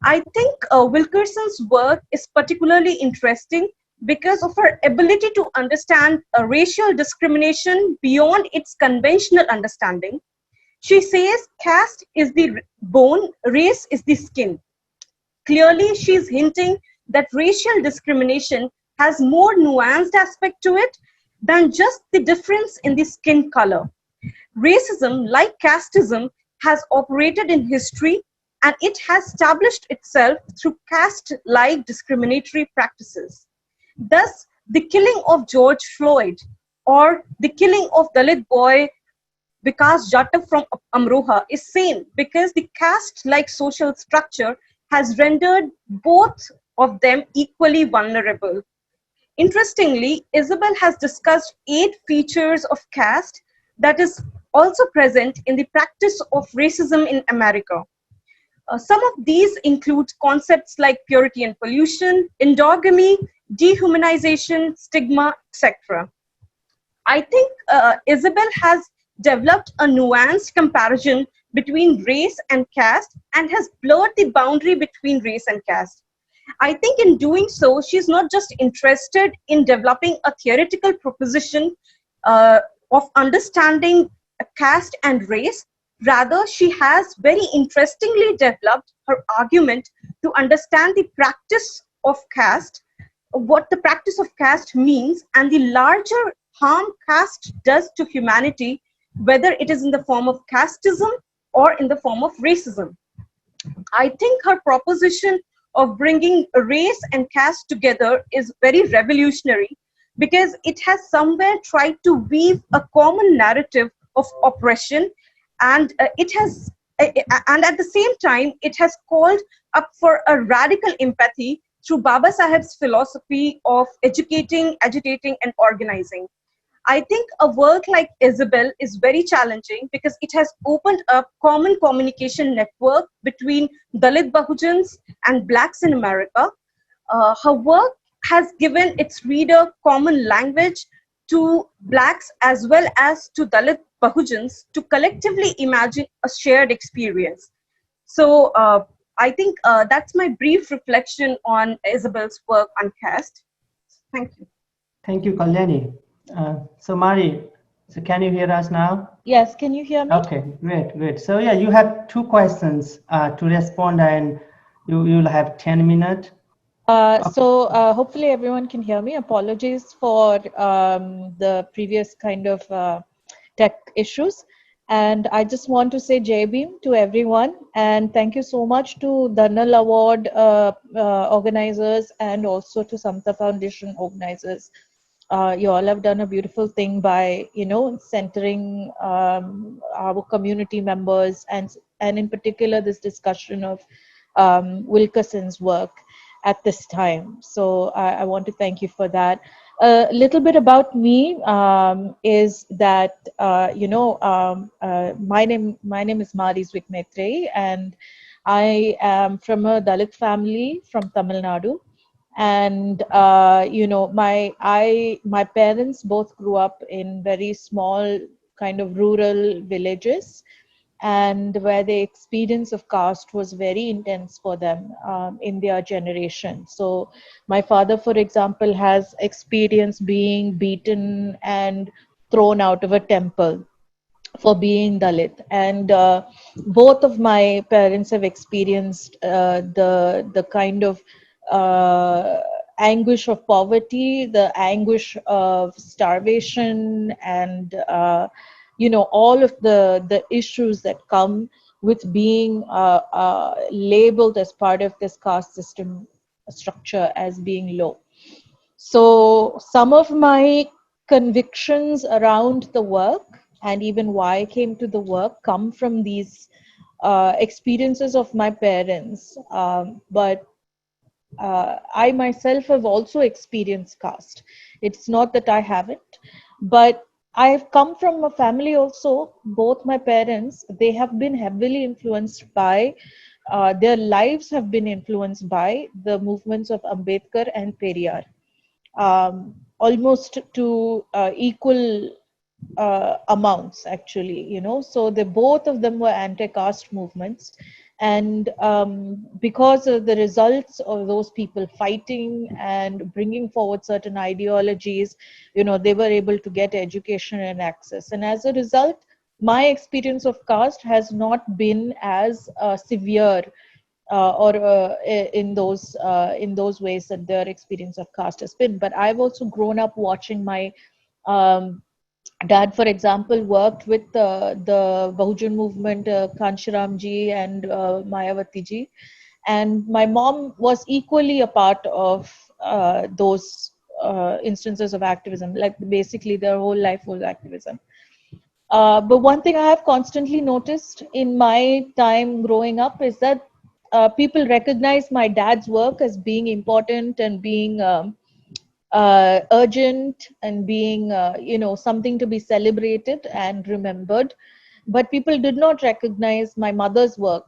I think Wilkerson's work is particularly interesting because of her ability to understand racial discrimination beyond its conventional understanding. She says caste is the bone, race is the skin. Clearly, she's hinting that racial discrimination has more nuanced aspect to it than just the difference in the skin color. Racism, like casteism, has operated in history and it has established itself through caste-like discriminatory practices. Thus, the killing of George Floyd or the killing of Dalit boy Vikas Jatta from Amroha is same because the caste-like social structure has rendered both of them equally vulnerable. Interestingly, Isabel has discussed 8 features of caste that is also present in the practice of racism in America. Some of these include concepts like purity and pollution, endogamy, dehumanization, stigma, etc. I think Isabel has developed a nuanced comparison between race and caste and has blurred the boundary between race and caste. I think in doing so, she's not just interested in developing a theoretical proposition of understanding caste and race. Rather, she has very interestingly developed her argument to understand the practice of caste, what the practice of caste means, and the larger harm caste does to humanity, whether it is in the form of casteism or in the form of racism. I think her proposition of bringing race and caste together is very revolutionary because it has somewhere tried to weave a common narrative of oppression, and and at the same time it has called up for a radical empathy through Baba Saheb's philosophy of educating, agitating, and organizing. I think a work like Isabel is very challenging because it has opened up common communication network between Dalit Bahujans and Blacks in America. Her work has given its reader common language to Blacks as well as to Dalit Bahujans to collectively imagine a shared experience. So I think that's my brief reflection on Isabel's work on caste. Thank you. Thank you, Kalyani. So Mari, so can you hear us now? Yes, can you hear me? Okay, great. So yeah, you have 2 questions to respond and you'll have 10 minutes. So hopefully everyone can hear me. Apologies for the previous kind of tech issues. And I just want to say Jai Bhim to everyone, and thank you so much to Darnal Award organizers and also to Samta Foundation organizers. You all have done a beautiful thing by, centering our community members and in particular this discussion of Wilkerson's work at this time. So I want to thank you for that. A little bit about me is that my name is Mari Zwikmetre, and I am from a Dalit family from Tamil Nadu. And my parents both grew up in very small kind of rural villages, and where the experience of caste was very intense for them in their generation. So my father, for example, has experienced being beaten and thrown out of a temple for being Dalit, and both of my parents have experienced the kind of uh, anguish of poverty, the anguish of starvation, and all of the issues that come with being labeled as part of this caste system structure as being low. So some of my convictions around the work and even why I came to the work come from these experiences of my parents. But I myself have also experienced caste. It's not that I haven't, but I've come from a family also. Both my parents, they have been heavily influenced by, their lives have been influenced by the movements of Ambedkar and Periyar, almost to equal amounts, actually, so they both of them were anti-caste movements. And because of the results of those people fighting and bringing forward certain ideologies, they were able to get education and access. And as a result, my experience of caste has not been as severe or in those ways that their experience of caste has been. But I've also grown up watching my um, dad, for example, worked with the Bahujan movement, Kanshiram ji and Mayawati ji, and my mom was equally a part of those instances of activism. Like basically, their whole life was activism. But one thing I have constantly noticed in my time growing up is that people recognize my dad's work as being important and being urgent and being, something to be celebrated and remembered. But people did not recognize my mother's work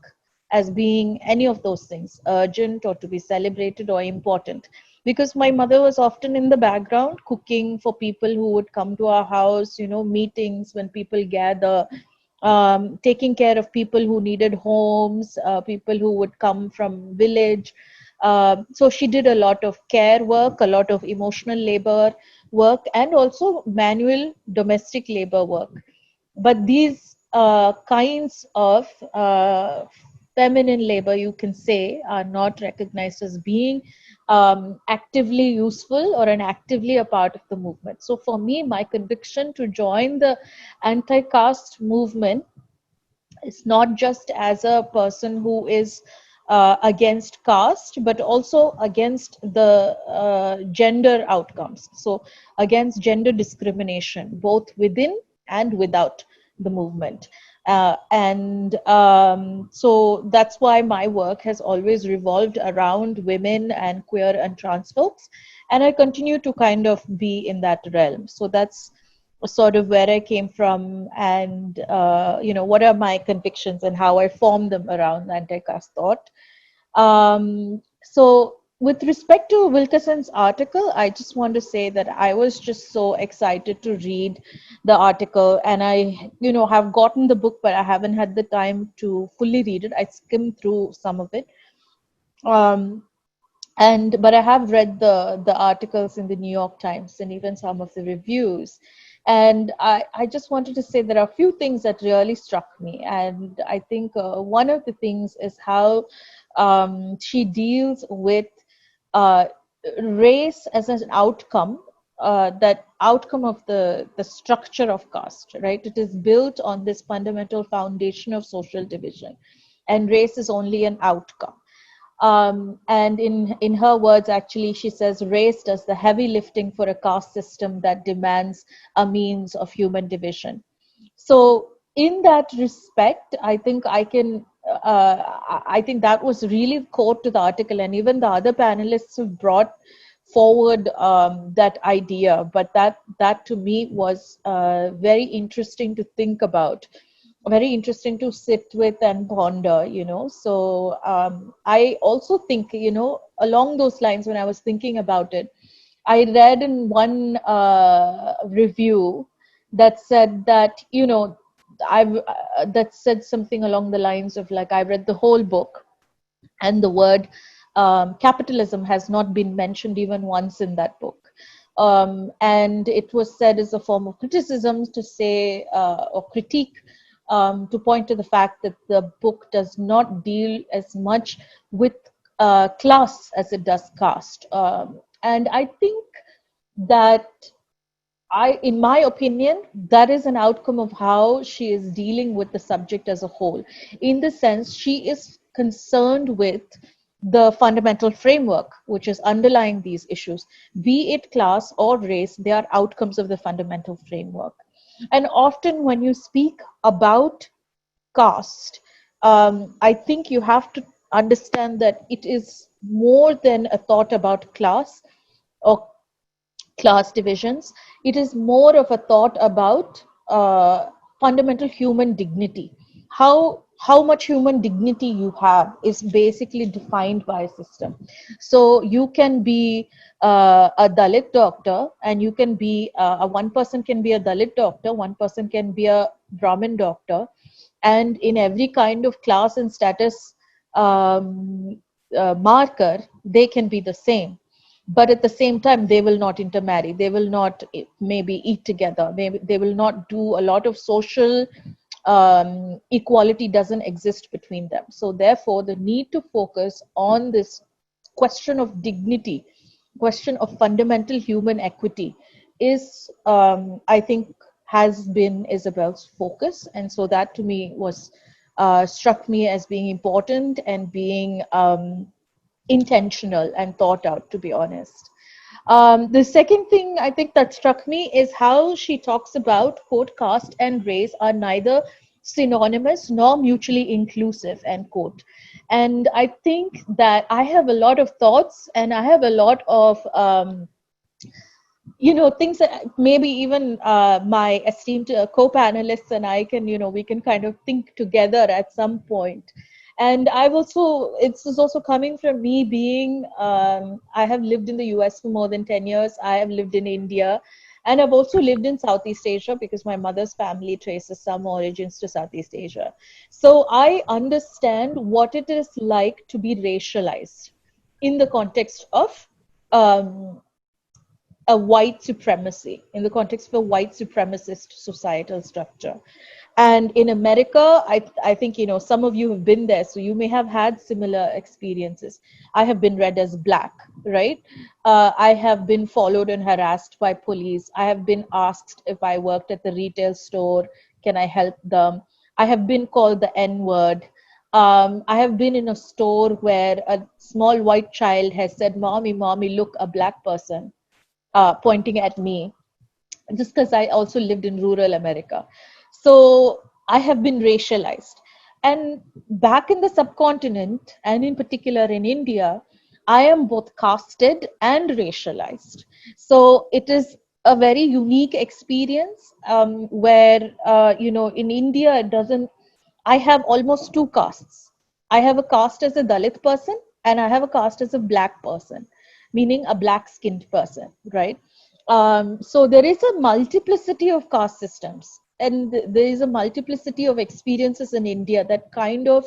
as being any of those things, urgent or to be celebrated or important. Because my mother was often in the background cooking for people who would come to our house, meetings when people gather, taking care of people who needed homes, people who would come from village. So she did a lot of care work, a lot of emotional labor work, and also manual domestic labor work. But these kinds of feminine labor, you can say, are not recognized as being actively useful or an actively a part of the movement. So for me, my conviction to join the anti-caste movement is not just as a person who is against caste, but also against the gender outcomes. So against gender discrimination, both within and without the movement. So that's why my work has always revolved around women and queer and trans folks. And I continue to kind of be in that realm. So that's sort of where I came from, and what are my convictions and how I formed them around anti-caste thought. So with respect to Wilkerson's article, I just want to say that I was just so excited to read the article, and I have gotten the book, but I haven't had the time to fully read it. I skimmed through some of it. Um, but I have read the articles in the New York Times and even some of the reviews. And I just wanted to say there are a few things that really struck me. And I think one of the things is how she deals with uh, race as an outcome that outcome of the structure of caste, right? It is built on this fundamental foundation of social division, and race is only an outcome. And in her words, actually, she says, race does the heavy lifting for a caste system that demands a means of human division. So in that respect, I think I think that was really core to the article, and even the other panelists have brought forward that idea. But that to me was very interesting to think about, very interesting to sit with and ponder, So I also think, along those lines, when I was thinking about it, I read in one review that said that, I've that said something along the lines of like, I read the whole book, and the word capitalism has not been mentioned even once in that book. And it was said as a form of criticism to say, or critique, to point to the fact that the book does not deal as much with class as it does caste. And I think that in my opinion, that is an outcome of how she is dealing with the subject as a whole. In the sense, she is concerned with the fundamental framework which is underlying these issues, be it class or race. They are outcomes of the fundamental framework. And often when you speak about caste, I think you have to understand that it is more than a thought about class or class divisions. It is more of a thought about fundamental human dignity. How much human dignity you have is basically defined by a system. So you can be a Dalit doctor, and you can be one person can be a Dalit doctor, one person can be a Brahmin doctor, and in every kind of class and status marker, they can be the same. But at the same time, they will not intermarry. They will not maybe eat together. Maybe they will not do a lot of social equality doesn't exist between them. So therefore, the need to focus on this question of dignity, question of fundamental human equity is, I think, has been Isabel's focus. And so that to me was struck me as being important and being intentional and thought out, to be honest. The second thing I think that struck me is how she talks about, quote, caste and race are neither synonymous nor mutually inclusive, end quote. And I think that I have a lot of thoughts, and I have a lot of things that maybe even my esteemed co-panelists and I can, we can kind of think together at some point. And it's also coming from me being, I have lived in the US for more than 10 years. I have lived in India, and I've also lived in Southeast Asia because my mother's family traces some origins to Southeast Asia. So I understand what it is like to be racialized in the context of a white supremacy, in the context of a white supremacist societal structure. And in America, I think, some of you have been there, so you may have had similar experiences. I have been read as black, right? I have been followed and harassed by police. I have been asked if I worked at the retail store, can I help them? I have been called the N-word. I have been in a store where a small white child has said, "Mommy, mommy, look, a black person," pointing at me, just because I also lived in rural America. So I have been racialized. And back in the subcontinent, and in particular in India, I am both casted and racialized. So it is a very unique experience where, in India, I have almost two castes. I have a caste as a Dalit person, and I have a caste as a black person, meaning a black skinned person, right? So there is a multiplicity of caste systems, and there is a multiplicity of experiences in India that kind of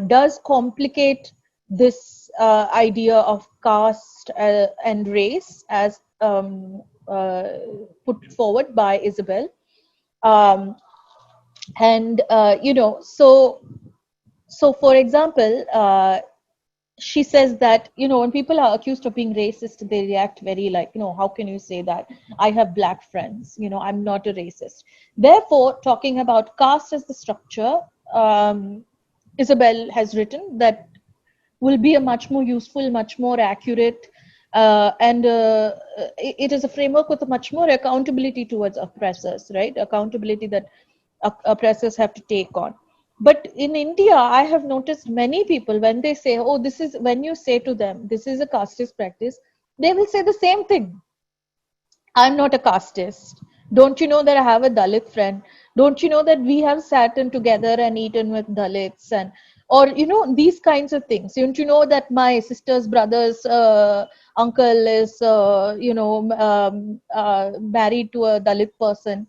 does complicate this idea of caste and race as put forward by Isabel. And so for example, she says that, when people are accused of being racist, they react very like, how can you say that? I have black friends, I'm not a racist. Therefore, talking about caste as the structure, Isabel has written that will be a much more useful, much more accurate, and it is a framework with a much more accountability towards oppressors, right? Accountability that oppressors have to take on. But in India, I have noticed many people, when they say, oh, this is, when you say to them, this is a casteist practice, they will say the same thing. I'm not a casteist. Don't you know that I have a Dalit friend? Don't you know that we have sat in together and eaten with Dalits, and or these kinds of things? Don't you know that my sister's brother's uncle is married to a Dalit person?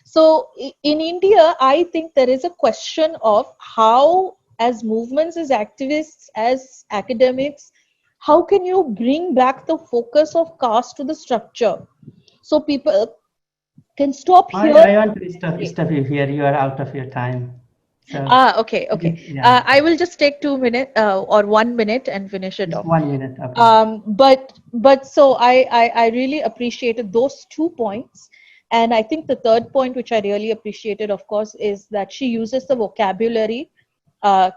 So in India, I think there is a question of how, as movements, as activists, as academics, how can you bring back the focus of caste to the structure so people can stop here? I want to stop you here. You are out of your time. So Okay. yeah, I will just take 2 minutes or 1 minute and finish it just off. 1 minute. Okay. But so I really appreciated those 2 points. And I think the third point, which I really appreciated, of course, is that she uses the vocabulary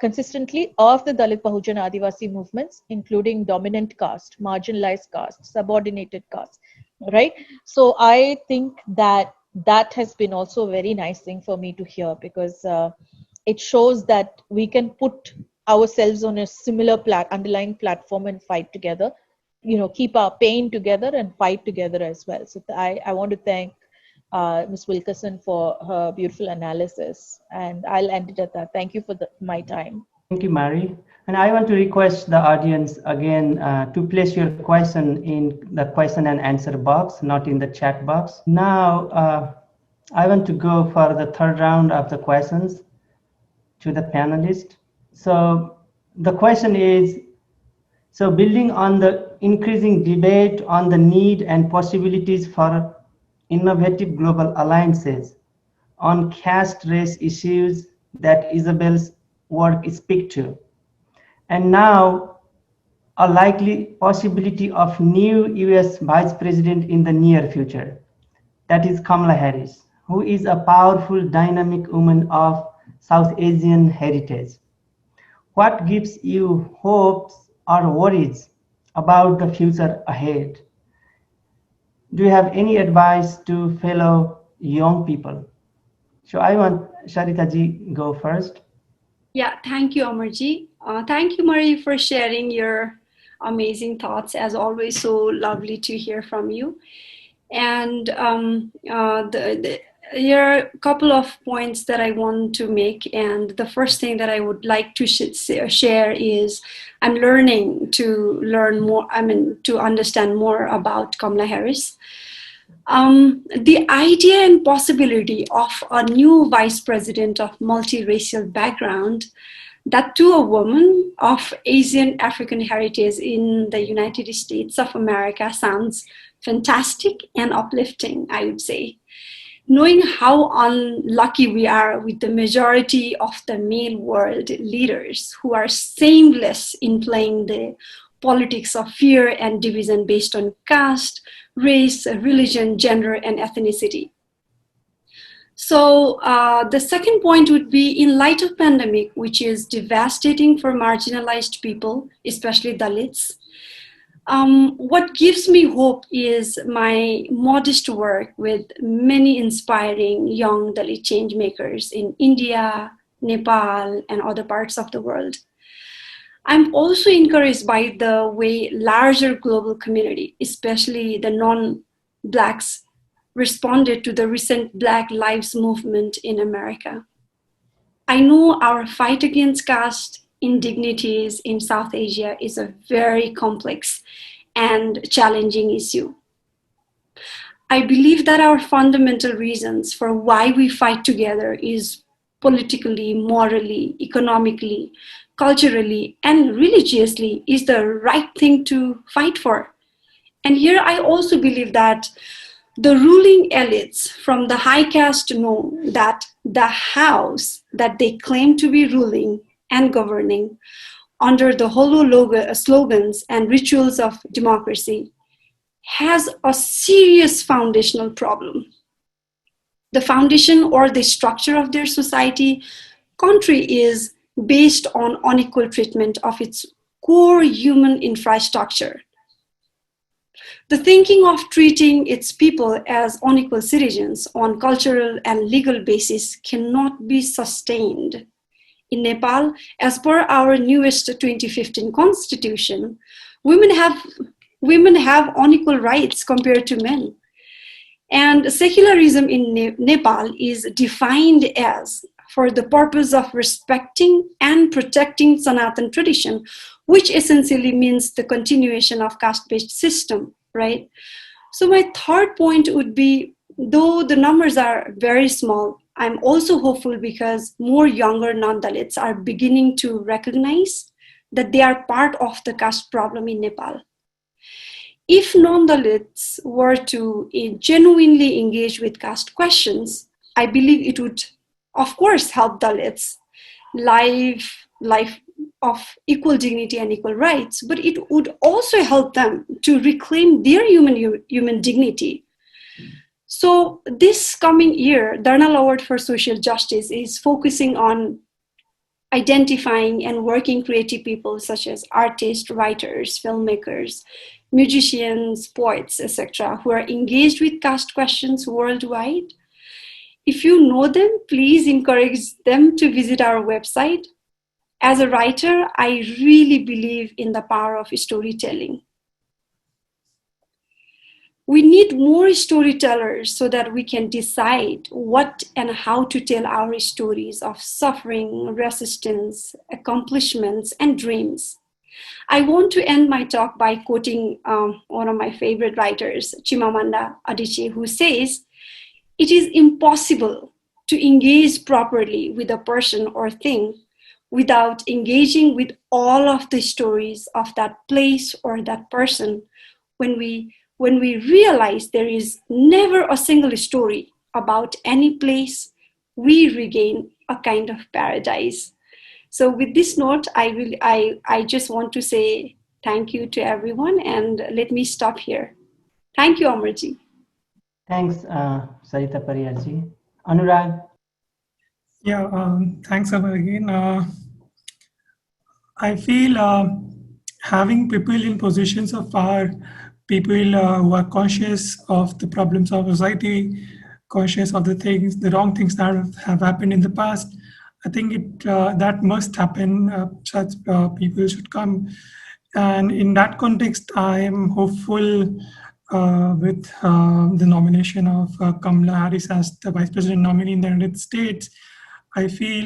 consistently of the Dalit Bahujan Adivasi movements, including dominant caste, marginalized caste, subordinated caste, right? So I think that has been also a very nice thing for me to hear, because it shows that we can put ourselves on a similar underlying platform and fight together, keep our pain together and fight together as well. So I want to thank Ms. Wilkerson for her beautiful analysis, and I'll end it at that. Thank you for my time. Thank you, Mary. And I want to request the audience again to place your question in the question and answer box, not in the chat box. Now, I want to go for the third round of the questions to the panelists. So the question is, so building on the increasing debate on the need and possibilities for innovative global alliances on caste race issues that Isabel's work speak to, and now a likely possibility of new US Vice President in the near future, that is Kamala Harris, who is a powerful, dynamic woman of South Asian heritage. What gives you hopes or worries about the future ahead? Do you have any advice to fellow young people? So I want Sharita ji go first. Yeah, thank you, Amarji. Thank you, Marie, for sharing your amazing thoughts. As always, so lovely to hear from you. And there are a couple of points that I want to make. And the first thing that I would like to share is I'm learning to learn more, to understand more about Kamala Harris. The idea and possibility of a new vice president of multiracial background, that too a woman of Asian African heritage in the United States of America, sounds fantastic and uplifting, I would say. Knowing how unlucky we are with the majority of the male world leaders who are shameless in playing the politics of fear and division based on caste, race, religion, gender, and ethnicity. So the second point would be, in light of pandemic, which is devastating for marginalized people, especially Dalits, what gives me hope is my modest work with many inspiring young Dalit change makers in India, Nepal, and other parts of the world. I'm also encouraged by the way larger global community, especially the non-Blacks, responded to the recent Black Lives Movement in America. I know our fight against caste indignities in South Asia is a very complex and challenging issue. I believe that our fundamental reasons for why we fight together is politically, morally, economically, culturally, and religiously is the right thing to fight for. And here I also believe that the ruling elites from the high caste know that the house that they claim to be ruling and governing under the hollow slogans and rituals of democracy has a serious foundational problem. The foundation or the structure of their society country is based on unequal treatment of its core human infrastructure. The thinking of treating its people as unequal citizens on cultural and legal basis cannot be sustained. In Nepal, as per our newest 2015 constitution, women have unequal rights compared to men. And secularism in Nepal is defined as for the purpose of respecting and protecting Sanatan tradition, which essentially means the continuation of caste-based system, right? So my third point would be, though the numbers are very small, I'm also hopeful because more younger non-Dalits are beginning to recognize that they are part of the caste problem in Nepal. If non-Dalits were to genuinely engage with caste questions, I believe it would, of course, help Dalits life of equal dignity and equal rights, but it would also help them to reclaim their human dignity. So this coming year, Darnal Award for Social Justice is focusing on identifying and working creative people such as artists, writers, filmmakers, musicians, poets, etc., who are engaged with caste questions worldwide. If you know them, please encourage them to visit our website. As a writer, I really believe in the power of storytelling. We need more storytellers so that we can decide what and how to tell our stories of suffering, resistance, accomplishments, and dreams. I want to end my talk by quoting one of my favorite writers, Chimamanda Adichie, who says, "It is impossible to engage properly with a person or thing without engaging with all of the stories of that place or that person. When we realize there is never a single story about any place, we regain a kind of paradise." So with this note, I just want to say thank you to everyone, and let me stop here. Thank you, Amarji. Thanks, Sarita Pariyarji. Anurag? Yeah, thanks Amar again. I feel having people in positions of power, people who are conscious of the problems of society, conscious of the wrong things that have happened in the past, I think that must happen. Such people should come. And in that context, I am hopeful with the nomination of Kamala Harris as the Vice President nominee in the United States. I feel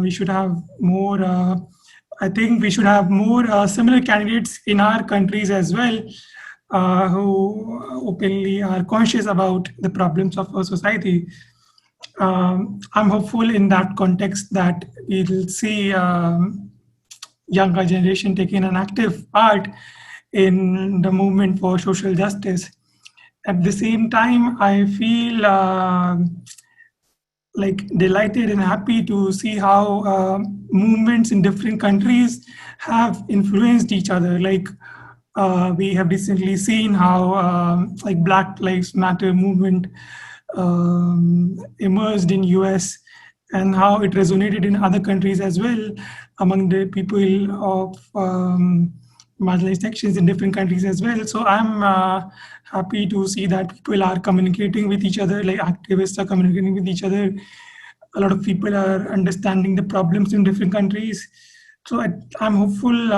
we should have more, I think we should have more similar candidates in our countries as well, who openly are conscious about the problems of our society. I'm hopeful in that context that we'll see younger generation taking an active part in the movement for social justice. At the same time, I feel like delighted and happy to see how movements in different countries have influenced each other. Like we have recently seen how like Black Lives Matter movement emerged in US and how it resonated in other countries as well among the people of marginalized sections in different countries as well. So I'm happy to see that people are communicating with each other, like activists are communicating with each other. A lot of people are understanding the problems in different countries. So I'm hopeful.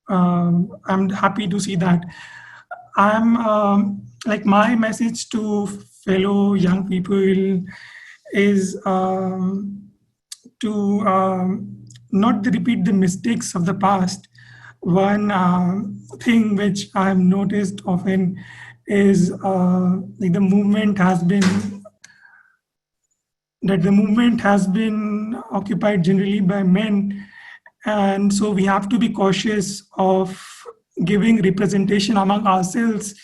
I'm happy to see that. I'm like my message to fellow young people is to not repeat the mistakes of the past. One thing which I've noticed often is like the movement has been occupied generally by men, and so we have to be cautious of giving representation among ourselves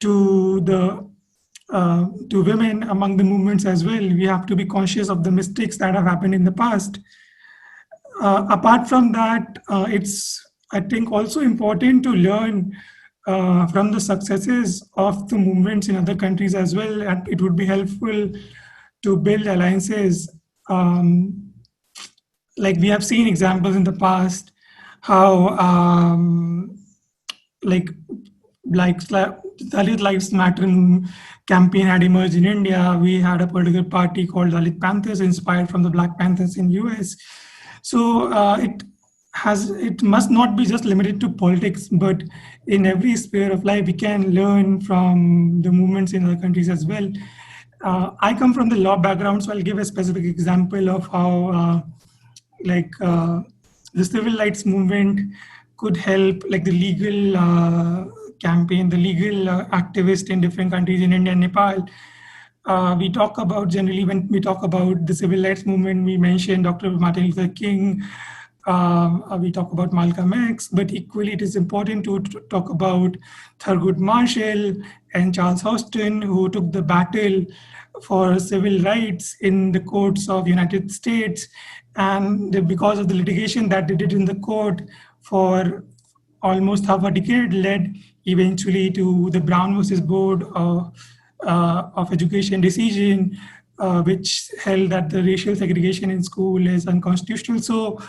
to women among the movements as well. We have to be conscious of the mistakes that have happened in the past. Apart from that, it's, I think, also important to learn from the successes of the movements in other countries as well, and it would be helpful to build alliances. Like we have seen examples in the past how like Dalit Lives Matter campaign had emerged in India. We had a particular party called Dalit Panthers, inspired from the Black Panthers in US. So it must not be just limited to politics, but in every sphere of life, we can learn from the movements in other countries as well. I come from the law background, so I'll give a specific example of how the civil rights movement could help, like the legal campaign, the legal activists in different countries in India and Nepal. We talk about, generally when we talk about the civil rights movement, we mention Dr. Martin Luther King, we talk about Malcolm X, but equally it is important to talk about Thurgood Marshall and Charles Houston, who took the battle for civil rights in the courts of United States. And because of the litigation that they did in the court for almost half a decade, led eventually to the Brown versus Board of Education decision, which held that the racial segregation in school is unconstitutional. So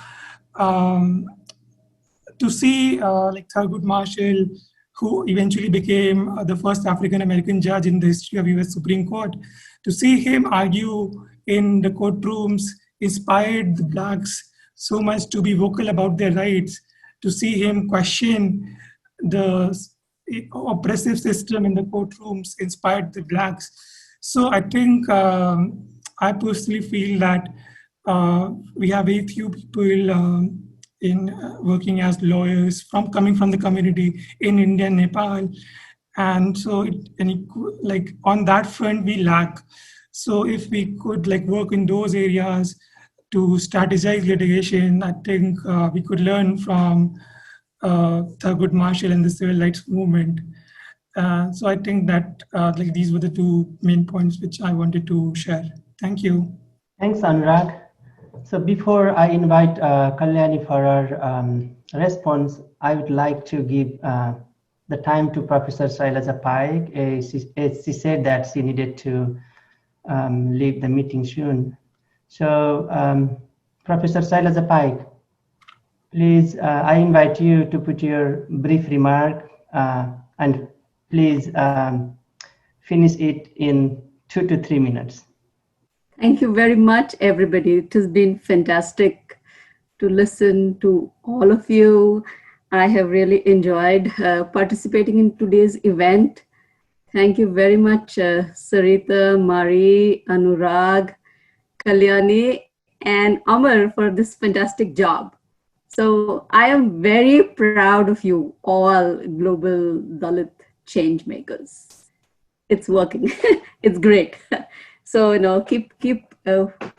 to see like Thurgood Marshall, who eventually became the first African-American judge in the history of US Supreme Court, to see him argue in the courtrooms inspired the Blacks so much to be vocal about their rights, to see him question the oppressive system in the courtrooms inspired the Blacks. So I think I personally feel that we have very few people in working as lawyers coming from the community in India and Nepal. And so like on that front, we lack. So if we could like work in those areas to strategize litigation, I think we could learn from Thurgood Marshall and the civil rights movement. So I think that like these were the two main points which I wanted to share. Thank you. Thanks, Anurag. So before I invite Kalyani for her response, I would like to give the time to Professor Shailaja Paik. She said that she needed to leave the meeting soon. So Professor Shailaja Paik, please, I invite you to put your brief remark and please finish it in 2 to 3 minutes. Thank you very much, everybody. It has been fantastic to listen to all of you. I have really enjoyed participating in today's event. Thank you very much, Sarita, Mari, Anurag, Kalyani, and Amar for this fantastic job. So I am very proud of you all, global Dalit change makers. It's working. It's great. So keep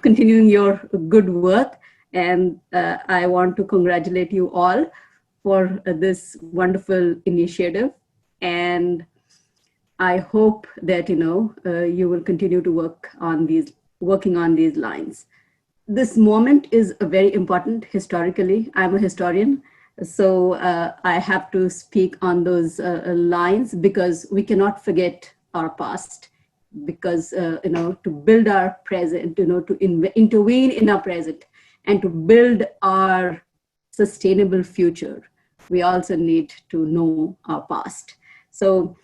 continuing your good work, and I want to congratulate you all for this wonderful initiative. And I hope that you will continue to working on these lines. This moment is very important historically. I'm a historian, so I have to speak on those lines because we cannot forget our past. Because to build our present, to intervene in our present, and to build our sustainable future, we also need to know our past. So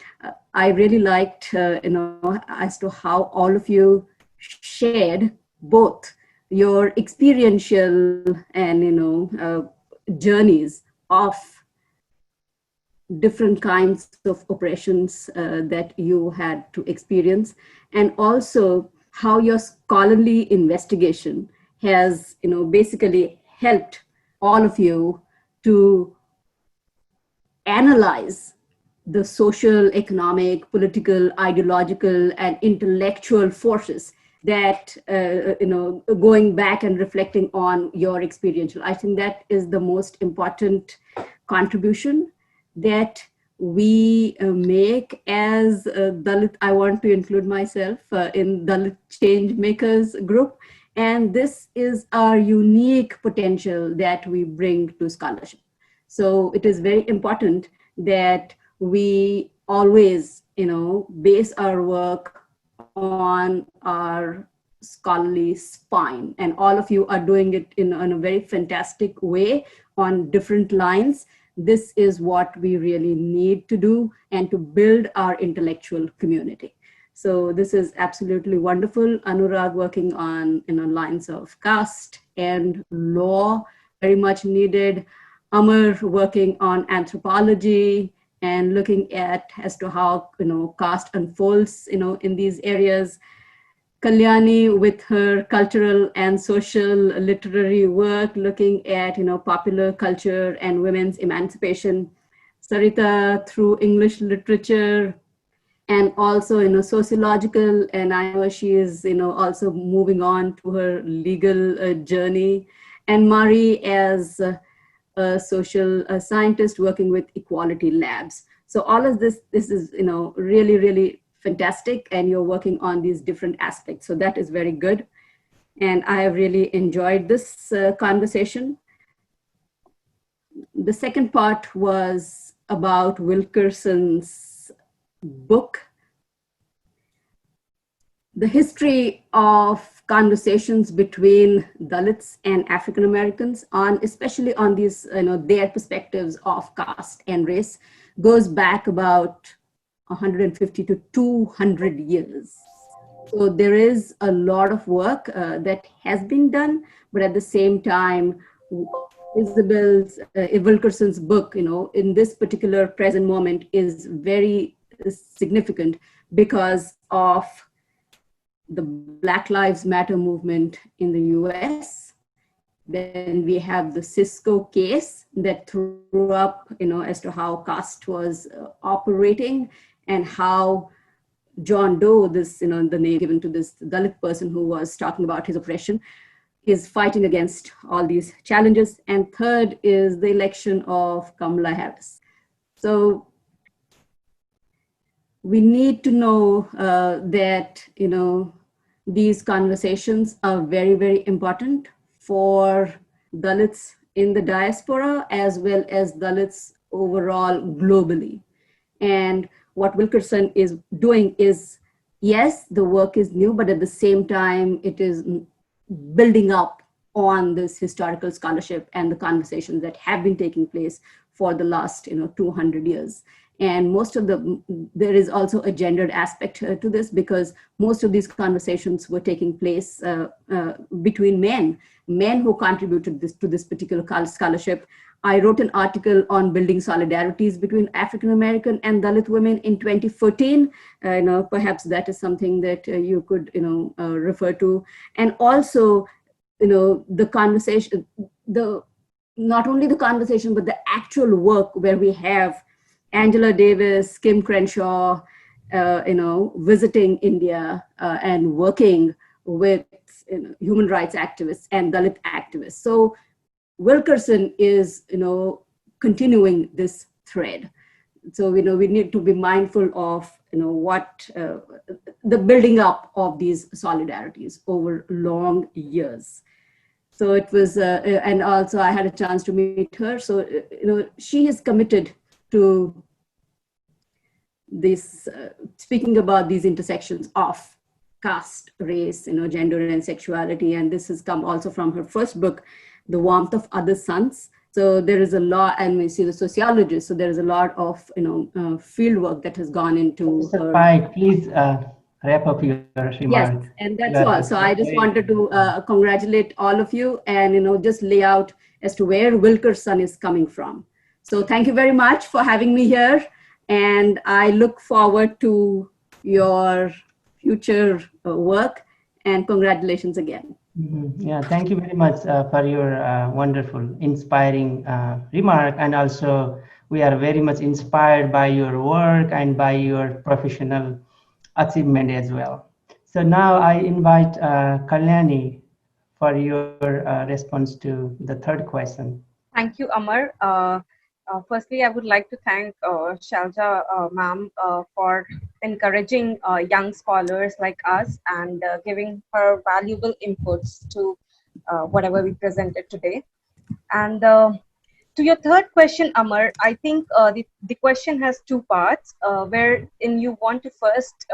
I really liked as to how all of you shared both your experiential and journeys of different kinds of oppressions that you had to experience, and also how your scholarly investigation has basically helped all of you to analyze the social, economic, political, ideological, and intellectual forces that going back and reflecting on your experiential. I think that is the most important contribution that we make as Dalit. I want to include myself in Dalit Change Makers group. And this is our unique potential that we bring to scholarship. So it is very important that we always, base our work on our scholarly spine. And all of you are doing it in a very fantastic way on different lines. This is what we really need to do and to build our intellectual community. So this is absolutely wonderful. Anurag working on lines of caste and law, very much needed. Amar working on anthropology and looking at as to how caste unfolds in these areas. Kalyani with her cultural and social literary work, looking at popular culture and women's emancipation. Sarita through English literature and also sociological, and I know she is also moving on to her legal journey. And Mari as a social scientist working with equality labs. So all of this is really, really fantastic, and you're working on these different aspects. So that is very good. And I have really enjoyed this conversation. The second part was about Wilkerson's book, the history of conversations between Dalits and African Americans especially on these, their perspectives of caste and race goes back about 150 to 200 years. So there is a lot of work that has been done, but at the same time, Isabel Wilkerson's book, in this particular present moment is very significant because of the Black Lives Matter movement in the US. Then we have the Cisco case that threw up, as to how caste was operating and how John Doe, this, the name given to this Dalit person who was talking about his oppression, is fighting against all these challenges. And third is the election of Kamala Harris. So we need to know that, these conversations are very, very important for Dalits in the diaspora as well as Dalits overall globally. And what Wilkerson is doing is, yes, the work is new, but at the same time, it is building up on this historical scholarship and the conversations that have been taking place for the last 200 years. And there is also a gendered aspect to this, because most of these conversations were taking place between men who contributed to this particular scholarship. I wrote an article on building solidarities between African American and Dalit women in 2014. Perhaps that is something that you could refer to. And also, the conversation, not only the conversation, but the actual work where we have Angela Davis, Kim Crenshaw, visiting India and working with human rights activists and Dalit activists. So Wilkerson is, continuing this thread. So, we need to be mindful of, what the building up of these solidarities over long years. So it was, and also I had a chance to meet her. So, she is committed to this, speaking about these intersections of caste, race, gender and sexuality. And this has come also from her first book, The Warmth of Other Suns. So there is a lot, and we see the sociologist, so there is a lot of, field work that has gone into Mr. Pike, please wrap up your remarks. Yes, and that's all. So I just wanted to congratulate all of you and, just lay out as to where Wilkerson is coming from. So thank you very much for having me here. And I look forward to your future work, and congratulations again. Mm-hmm. Yeah, thank you very much for your wonderful, inspiring remark. And also, we are very much inspired by your work and by your professional achievement as well. So now I invite Kalyani for your response to the third question. Thank you, Amar. Firstly, I would like to thank Shalja ma'am for encouraging young scholars like us and giving her valuable inputs to whatever we presented today. And to your third question, Amar, I think the question has two parts, wherein you want to first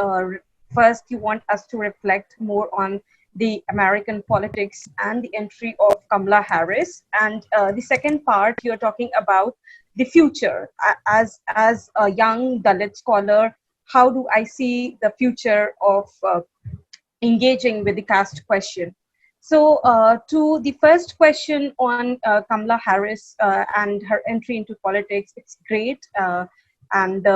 you want us to reflect more on the American politics and the entry of Kamala Harris, and the second part you're talking about the future. As a young Dalit scholar, how do I see the future of engaging with the caste question? So, to the first question on Kamala Harris and her entry into politics, it's great, and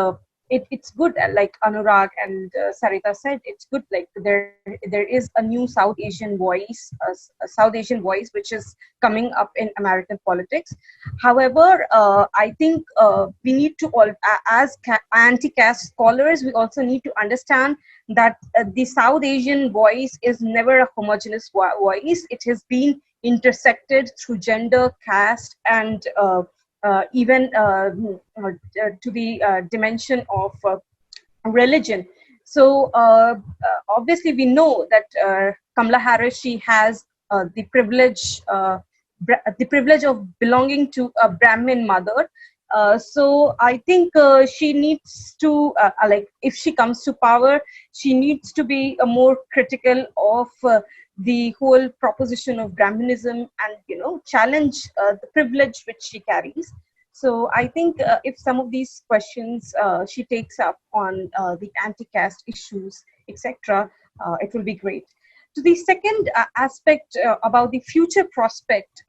it's good. Like Anurag and Sarita said, it's good. Like there is a new South Asian voice, which is coming up in American politics. However, I think we need to all, as anti-caste scholars, we also need to understand that the South Asian voice is never a homogeneous voice. It has been intersected through gender, caste, and even to the dimension of religion. So obviously we know that Kamala Harris, she has the privilege of belonging to a Brahmin mother. So I think she needs to, like, if she comes to power, she needs to be more critical of the whole proposition of Brahminism and, challenge the privilege which she carries. So I think if some of these questions she takes up on the anti-caste issues, etc., it will be great. To the second aspect about the future prospect,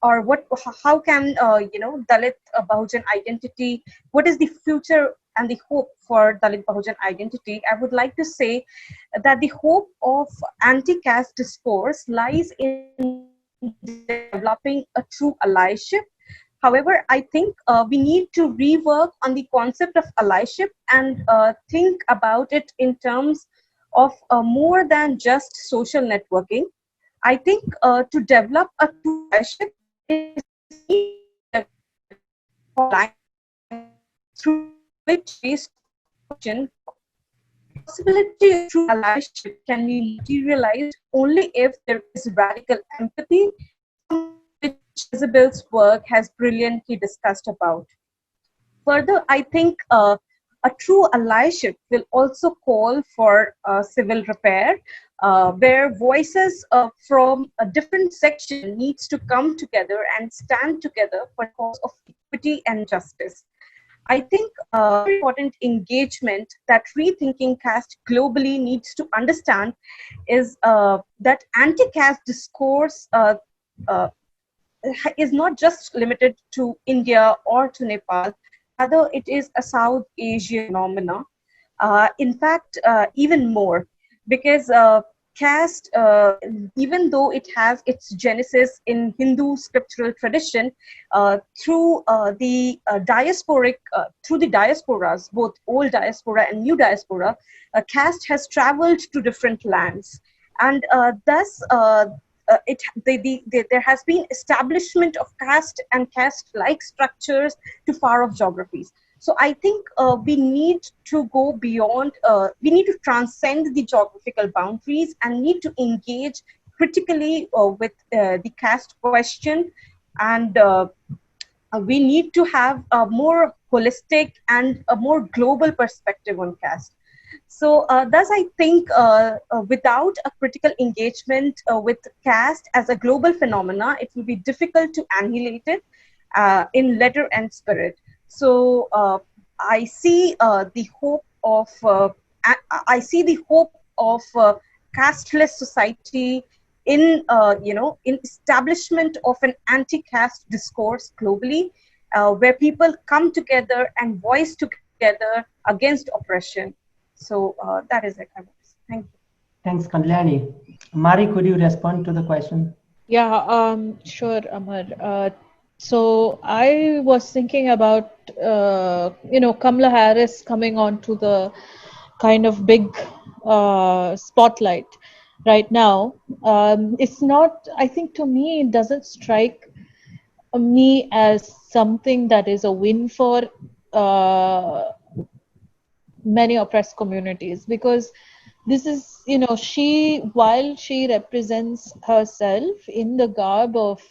or how can Dalit Bahujan identity, what is the future and the hope for Dalit Bahujan identity? I would like to say that the hope of anti-caste discourse lies in developing a true allyship. However, I think we need to rework on the concept of allyship and think about it in terms of more than just social networking. I think to develop a true allyship is through which based question, the possibility of true allyship can be materialized only if there is radical empathy, which Isabel's work has brilliantly discussed about. Further, I think a true allyship will also call for civil repair, where voices from a different section needs to come together and stand together for the cause of equity and justice. I think very important engagement that Rethinking Caste globally needs to understand is that anti-caste discourse is not just limited to India or to Nepal. Rather, it is a South Asian phenomena. In fact, even more, because caste, even though it has its genesis in Hindu scriptural tradition, through the diasporas, both old diaspora and new diaspora, caste has traveled to different lands, and thus there has been establishment of caste and caste-like structures to far-off geographies. So I think we need to go beyond, we need to transcend the geographical boundaries and need to engage critically with the caste question, and we need to have a more holistic and a more global perspective on caste. So thus I think without a critical engagement with caste as a global phenomena, it will be difficult to annihilate it in letter and spirit. So I see the hope of casteless society in in establishment of an anti-caste discourse globally, where people come together and voice together against oppression. So that is it. Thank you. Thanks, Kalyani. Mari, could you respond to the question? Yeah, sure, Amar. So I was thinking about, Kamala Harris coming onto the kind of big spotlight right now. It's not, I think to me, it doesn't strike me as something that is a win for many oppressed communities, because this is, she, while she represents herself in the garb of,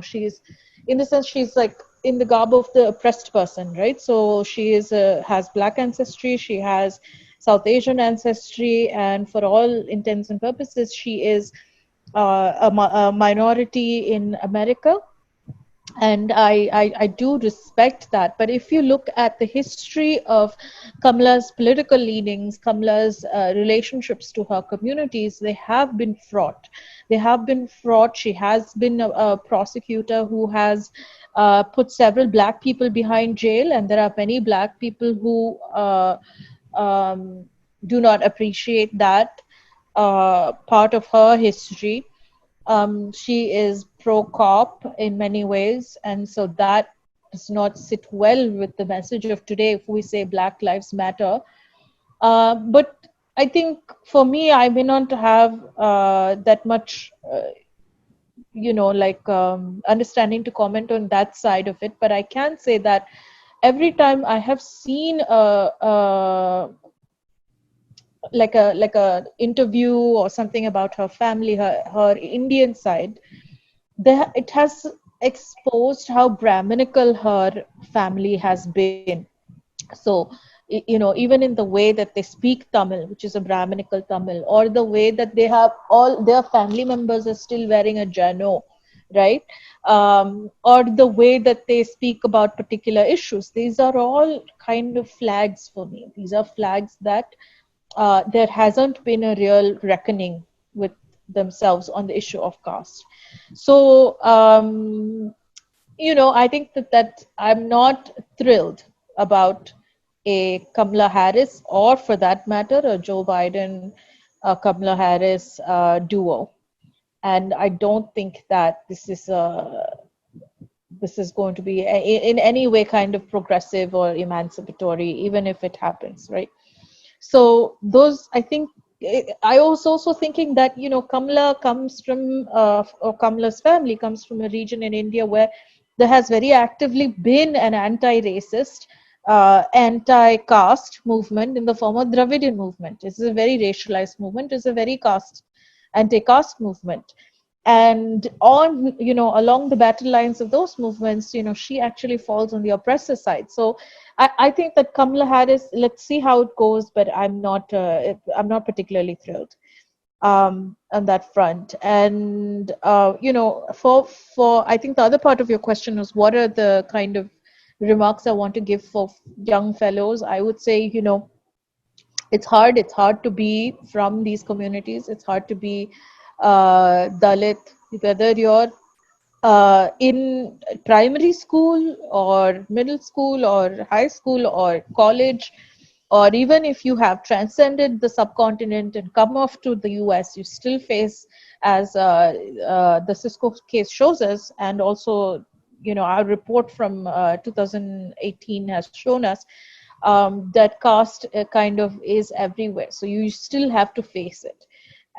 she's, in the sense, she's like in the garb of the oppressed person, right? So she is has Black ancestry, she has South Asian ancestry, and for all intents and purposes, she is a minority in America. And I do respect that. But if you look at the history of Kamala's political leanings, Kamala's relationships to her communities, they have been fraught. They have been fraught. She has been a prosecutor who has put several Black people behind jail, and there are many Black people who do not appreciate that part of her history. She is pro-cop in many ways, and so that does not sit well with the message of today if we say Black Lives Matter. But I think for me, I may not have that much, understanding to comment on that side of it, but I can say that every time I have seen like a interview or something about her family, her Indian side, it has exposed how Brahminical her family has been. So, even in the way that they speak Tamil, which is a Brahminical Tamil, or the way that they have all their family members are still wearing a jano, right? Or the way that they speak about particular issues. These are all kind of flags for me. These are flags that there hasn't been a real reckoning with themselves on the issue of caste. So, I think that I'm not thrilled about a Kamala Harris, or for that matter, a Joe Biden, Kamala Harris duo. And I don't think that this is going to be in any way kind of progressive or emancipatory, even if it happens, right? So those, I think, I was also thinking that, Kamala comes from, or Kamala's family comes from a region in India where there has very actively been an anti-racist, anti-caste movement in the form of Dravidian movement. It's a very racialized movement. It's a very anti-caste movement. And along the battle lines of those movements, she actually falls on the oppressor side. So I think that Kamala Harris, let's see how it goes, but I'm not particularly thrilled on that front. And for I think the other part of your question was, what are the kind of remarks I want to give for young fellows? I would say, it's hard to be from these communities. It's hard to be Dalit, whether you're in primary school or middle school or high school or college, or even if you have transcended the subcontinent and come off to the US, you still face, as the Cisco case shows us, and also our report from 2018 has shown us, that caste kind of is everywhere. So you still have to face it.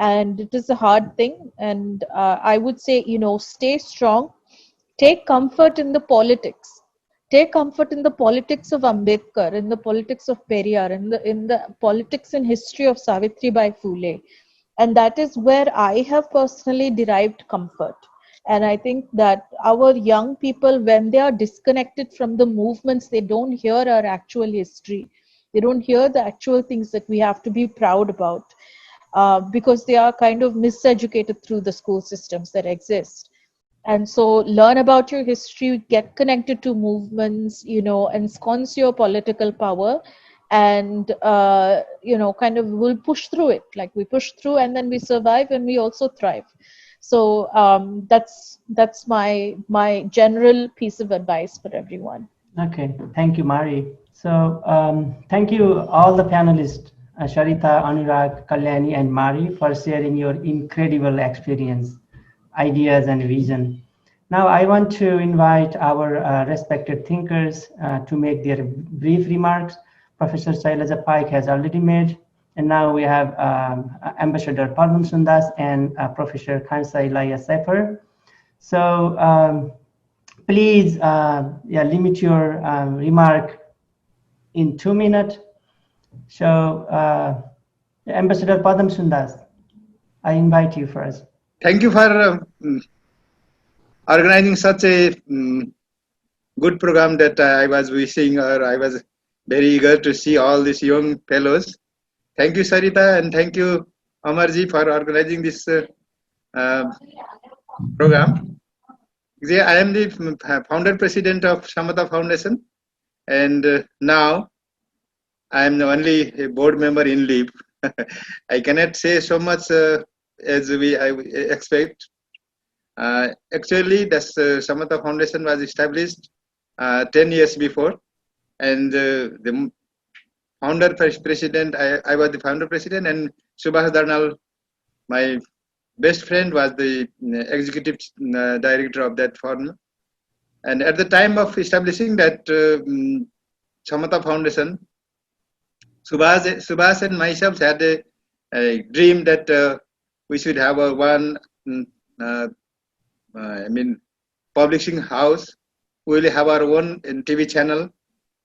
And it is a hard thing. And I would say, stay strong, take comfort in the politics. Take comfort in the politics of Ambedkar, in the politics of Periyar, in the politics and history of Savitribai Phule. And that is where I have personally derived comfort. And I think that our young people, when they are disconnected from the movements, they don't hear our actual history. They don't hear the actual things that we have to be proud about, because they are kind of miseducated through the school systems that exist. And so learn about your history, get connected to movements, ensconce your political power, and, kind of we'll push through it. Like we push through and then we survive and we also thrive. So that's my general piece of advice for everyone. Okay, thank you, Mari. So thank you all the panelists, Sharita, Anurag, Kalyani, and Mari, for sharing your incredible experience, ideas, and vision. Now I want to invite our respected thinkers to make their brief remarks. Professor Shailaja Paik has already made, and now we have Ambassador Padman Sundas and Professor Khansa Ilaya Sefer. So please limit your remark in 2 minutes. So Ambassador Padam Sundas, I invite you first. Thank you for organizing such a good program that I was wishing, or I was very eager to see all these young fellows. Thank you, Sarita, and thank you, Amarji, for organizing this program. I am the founder president of Samata Foundation, and now I am the only board member in leave. I cannot say so much as I expect. Actually, this Samata Foundation was established 10 years before, and the founder president, I was the founder president, and Suvash Darnal, my best friend, was the executive director of that firm. And at the time of establishing that Samata Foundation, Suvash and myself had a dream that we should have a publishing house. We will have our own TV channel,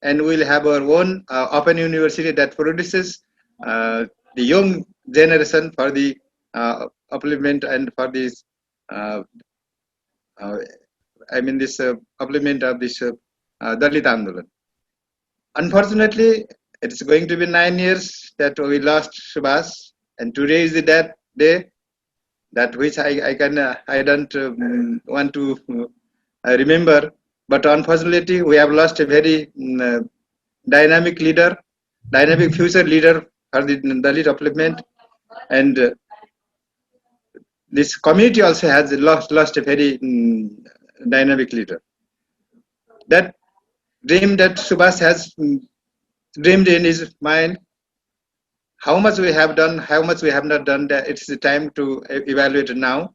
and we will have our own open university that produces the young generation for the upliftment and for this upliftment of this Dalit Andolan. Unfortunately, it's going to be 9 years that we lost Suvash, and today is that day that which I don't want to remember. But unfortunately, we have lost a very dynamic leader, dynamic future leader for the Dalit upliftment, and this community also has lost a very dynamic leader. That dream that Suvash has dreamed in his mind, how much we have done, how much we have not done, that it's the time to evaluate now.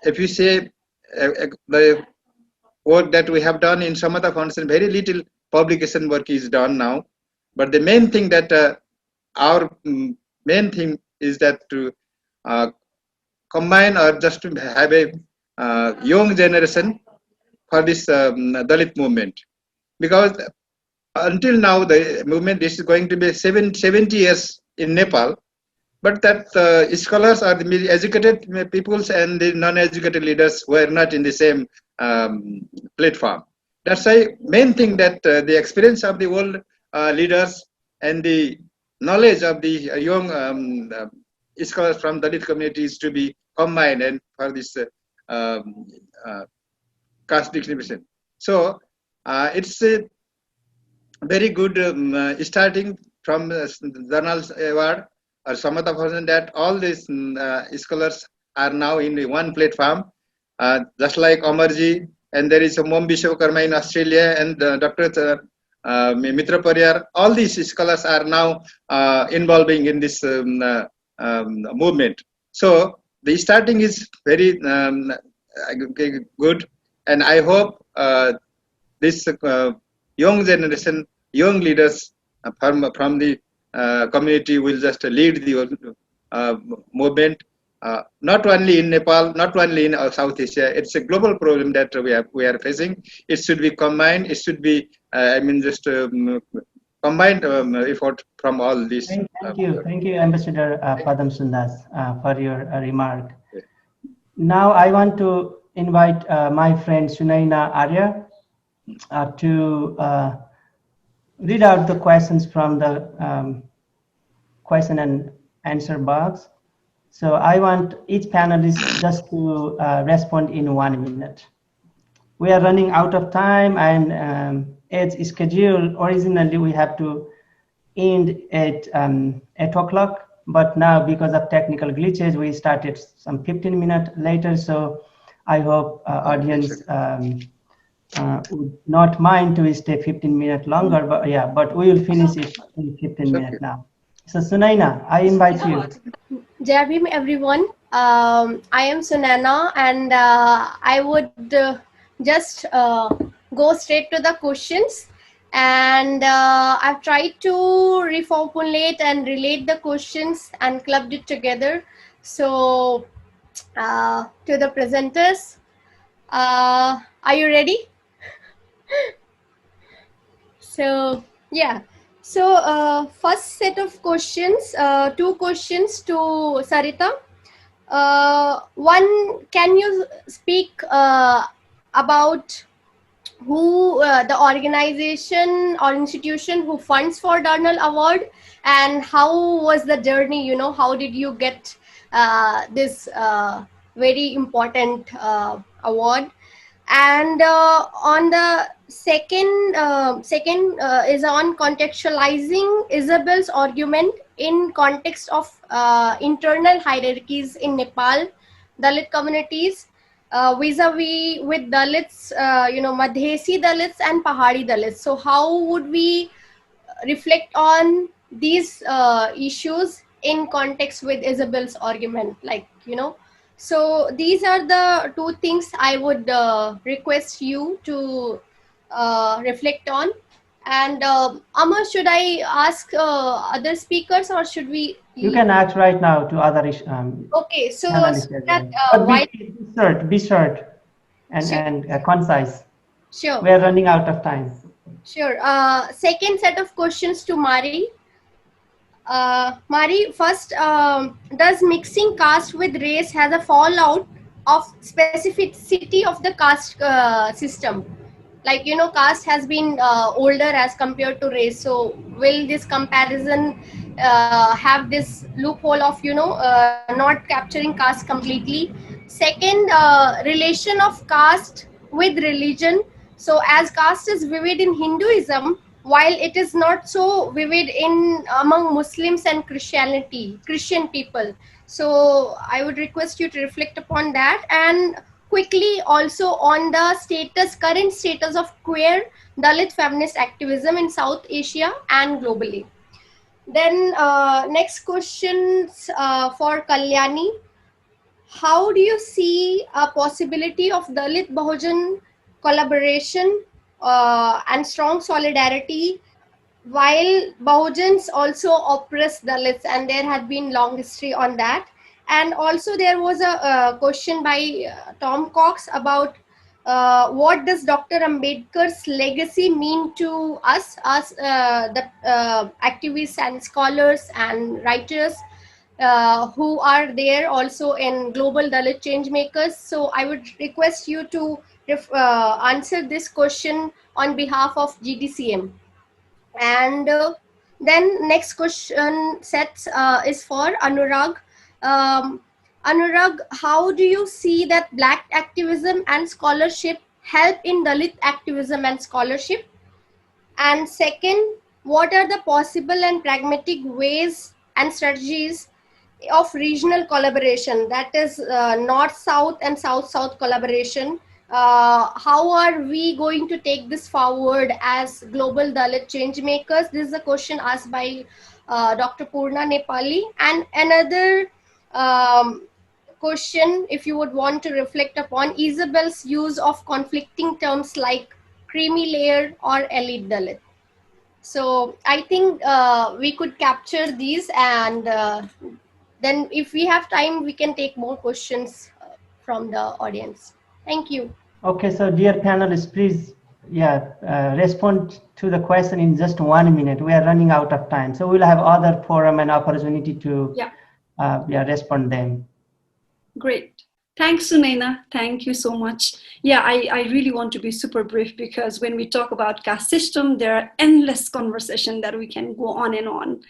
If you say the work that we have done in Samata Foundation, very little publication work is done now. But the main thing that our main thing is that to combine or just to have a young generation for this Dalit movement. Because until now, the movement is going to be 70 years in Nepal, but that scholars or the educated peoples and the non-educated leaders were not in the same platform. That's why main thing that the experience of the world leaders and the knowledge of the young scholars from Dalit communities to be combined and for this caste discrimination. So it's a very good starting from Darnal's award or Samata Foundation that all these scholars are now in one platform, just like Amarji, and there is a Mom Vishwakarma in Australia, and Dr. Mitra Pariyar. All these scholars are now involving in this movement. So the starting is very good, and I hope this young generation, young leaders from the community will just lead the movement, not only in Nepal, not only in South Asia. It's a global problem that we are facing. It should be combined. It should be, combined effort from all these. Thank you, Ambassador Padam Sundas, for your remark. Now I want to invite my friend Sunaina Arya to read out the questions from the question and answer box. So I want each panelist just to respond in 1 minute. We are running out of time, and as scheduled, originally we have to end at 8 o'clock, but now because of technical glitches, we started some 15 minutes later. So I hope audience would not mind to stay 15 minutes longer, but yeah, but we will finish it in 15 minutes now. So Sunaina, I invite you. Jai Bhim, everyone. I am Sunana, and I would just go straight to the questions. And I've tried to reformulate and relate the questions and clubbed it together. So to the presenters, Are you ready? So yeah. So first set of questions, two questions to Sarita. One, can you speak about who the organization or institution who funds for Darnal Award, and how was the journey? How did you get this very important award? And on the second is on contextualizing Isabel's argument in context of internal hierarchies in Nepal, Dalit communities, vis-a-vis with Dalits, Madhesi Dalits and Pahari Dalits. So how would we reflect on these issues in context with Isabel's argument, so these are the two things I would request you to reflect on. And Amar, should I ask other speakers, or should we? You can ask right now to other Okay, so panelists as that well. why? Be short and, Sure. and concise. Sure. We are running out of time. Sure. Second set of questions to Mari. Mari, first, does mixing caste with race has a fallout of specificity of the caste system? Caste has been older as compared to race. So will this comparison have this loophole of, not capturing caste completely? Second, relation of caste with religion. So as caste is vivid in Hinduism, while it is not so vivid in among Muslims and Christian people. So I would request you to reflect upon that, and quickly also on the current status of queer Dalit feminist activism in South Asia and globally. Then next questions for Kalyani. How do you see a possibility of Dalit Bahujan collaboration and strong solidarity, while Bahujans also oppress Dalits, and there had been long history on that? And also there was a question by Tom Cox about what does Dr. Ambedkar's legacy mean to us the activists and scholars and writers who are there also in global Dalit change makers. So I would request you to answer this question on behalf of GDCM. And then next question sets is for Anurag. Anurag, how do you see that Black activism and scholarship help in Dalit activism and scholarship? And second, what are the possible and pragmatic ways and strategies of regional collaboration, that is North-South and South-South collaboration? How are we going to take this forward as global Dalit change makers? This is a question asked by Dr. Purna Nepali. And another question, if you would want to reflect upon Isabel's use of conflicting terms like creamy layer or elite Dalit. So I think we could capture these, and then if we have time, we can take more questions from the audience. Thank you. Okay, so dear panelists, please, respond to the question in just 1 minute. We are running out of time. So we'll have other forum and opportunity to respond them. Great. Thanks, Sunaina. Thank you so much. Yeah, I really want to be super brief, because when we talk about caste system, there are endless conversation that we can go on and on.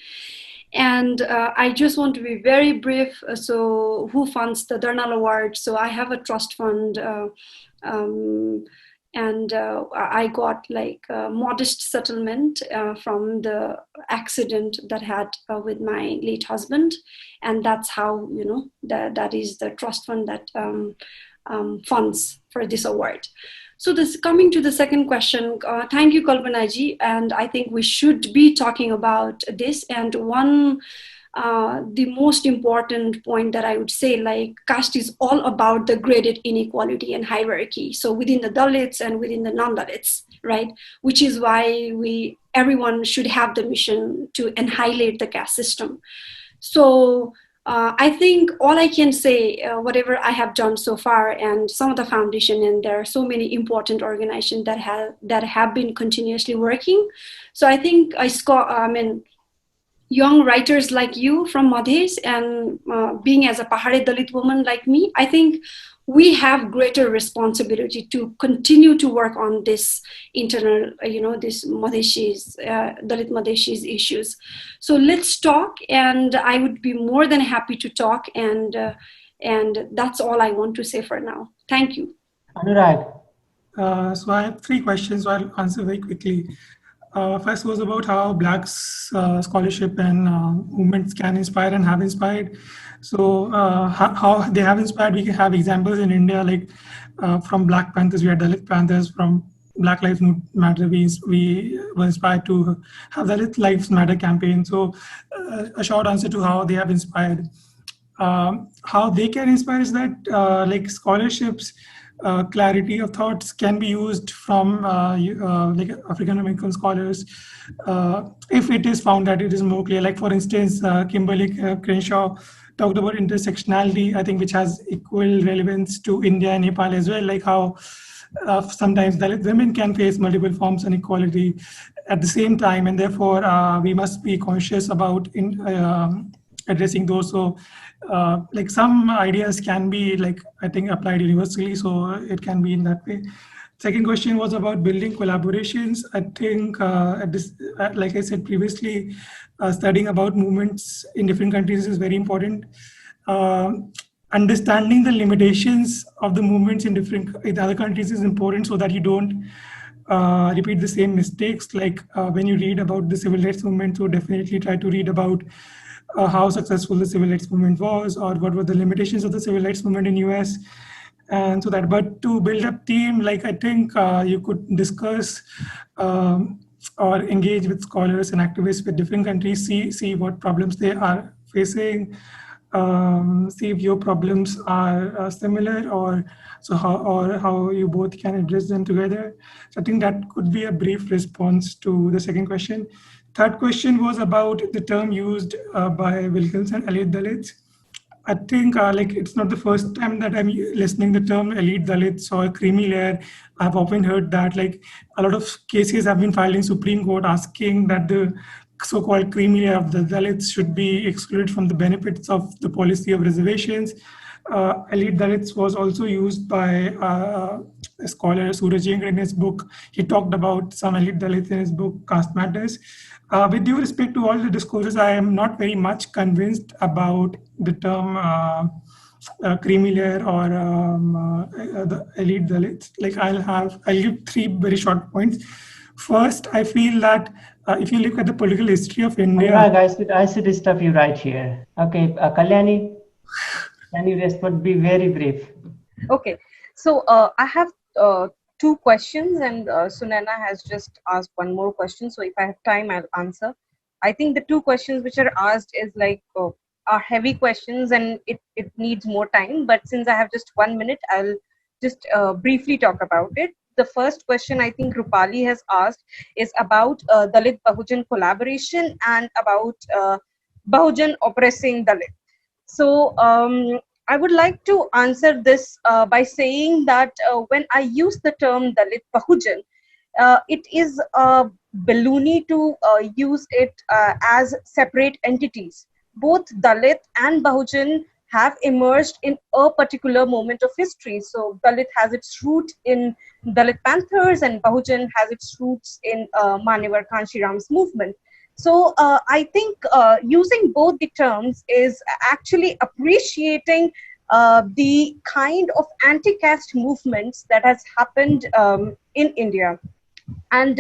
And I just want to be very brief. So who funds the Darnal Award? So I have a trust fund, and I got like a modest settlement from the accident that had with my late husband. And that's how, that is the trust fund that funds for this award. So this, coming to the second question, thank you, Kalpanaji, and I think we should be talking about this. And one, the most important point that I would say, like, caste is all about the graded inequality and hierarchy. So within the Dalits and within the non-Dalits, right? Which is why everyone should have the mission to annihilate the caste system. So I think all I can say, whatever I have done so far, and some of the foundation, and there are so many important organizations that have been continuously working. So I think young writers like you from Madhes, and being as a Pahari Dalit woman like me, I think we have greater responsibility to continue to work on this internal, this Madheshis, Dalit Madheshis issues. So let's talk, and I would be more than happy to talk, and that's all I want to say for now. Thank you. Anurag. So I have three questions, so I'll answer very quickly. First was about how Blacks scholarship and movements can inspire and have inspired. So how they have inspired, we can have examples in India, like from Black Panthers, we had Dalit Panthers. From Black Lives Matter, we were inspired to have Dalit Lives Matter campaign. So a short answer to how they have inspired. How they can inspire is that like scholarships, clarity of thoughts can be used from like African American scholars if it is found that it is more clear. Like for instance, Kimberly Crenshaw talked about intersectionality, I think, which has equal relevance to India and Nepal as well, like how sometimes Dalit women can face multiple forms of inequality at the same time, and therefore we must be conscious about addressing those. So like some ideas can be, like, I think, applied universally, so it can be in that way. Second question was about building collaborations. I think like I said previously, studying about movements in different countries is very important. Understanding the limitations of the movements in other countries is important, so that you don't repeat the same mistakes. Like when you read about the civil rights movement, so definitely try to read about how successful the civil rights movement was, or what were the limitations of the civil rights movement in US. And so that, but to build up team, like I think you could discuss or engage with scholars and activists with different countries, see what problems they are facing, see if your problems are similar, or how you both can address them together. So I think that could be a brief response to the second question. Third question was about the term used by Wilkerson, elite Dalits. I think like it's not the first time that I'm listening the term elite Dalits or creamy layer. I've often heard that, like, a lot of cases have been filed in Supreme Court asking that the so-called creamy layer of the Dalits should be excluded from the benefits of the policy of reservations. Elite Dalits was also used by a scholar, Suraj Iyengar, in his book. He talked about some elite Dalits in his book, Caste Matters. With due respect to all the discourses, I am not very much convinced about the term creamy layer or the elite Dalits. Like I'll give three very short points. First, I feel that if you look at the political history of India, I should stop you right here. Okay, Kalyani, can you respond? Be very brief. Okay, so I have two questions, and Sunana has just asked one more question. So if I have time, I'll answer. I think the two questions which are asked is like are heavy questions, and it needs more time. But since I have just 1 minute, I'll just briefly talk about it. The first question I think Rupali has asked is about Dalit Bahujan collaboration and about Bahujan oppressing Dalit. So I would like to answer this by saying that when I use the term Dalit Bahujan, it is balloony to use it as separate entities. Both Dalit and Bahujan have emerged in a particular moment of history. So Dalit has its root in Dalit Panthers, and Bahujan has its roots in Manevar Kanshiram's movement. So I think using both the terms is actually appreciating the kind of anti-caste movements that has happened in India. And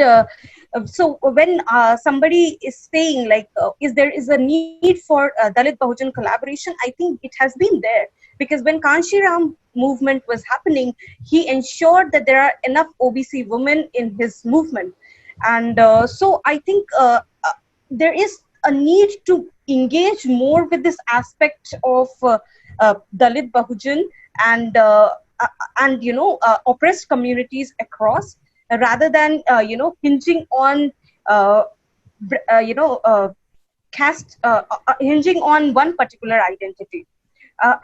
so when somebody is saying like, is there a need for Dalit Bahujan collaboration, I think it has been there. Because when Kanshiram movement was happening, he ensured that there are enough OBC women in his movement. And so I think there is a need to engage more with this aspect of Dalit Bahujan and oppressed communities across, rather than hinging on caste hinging on one particular identity.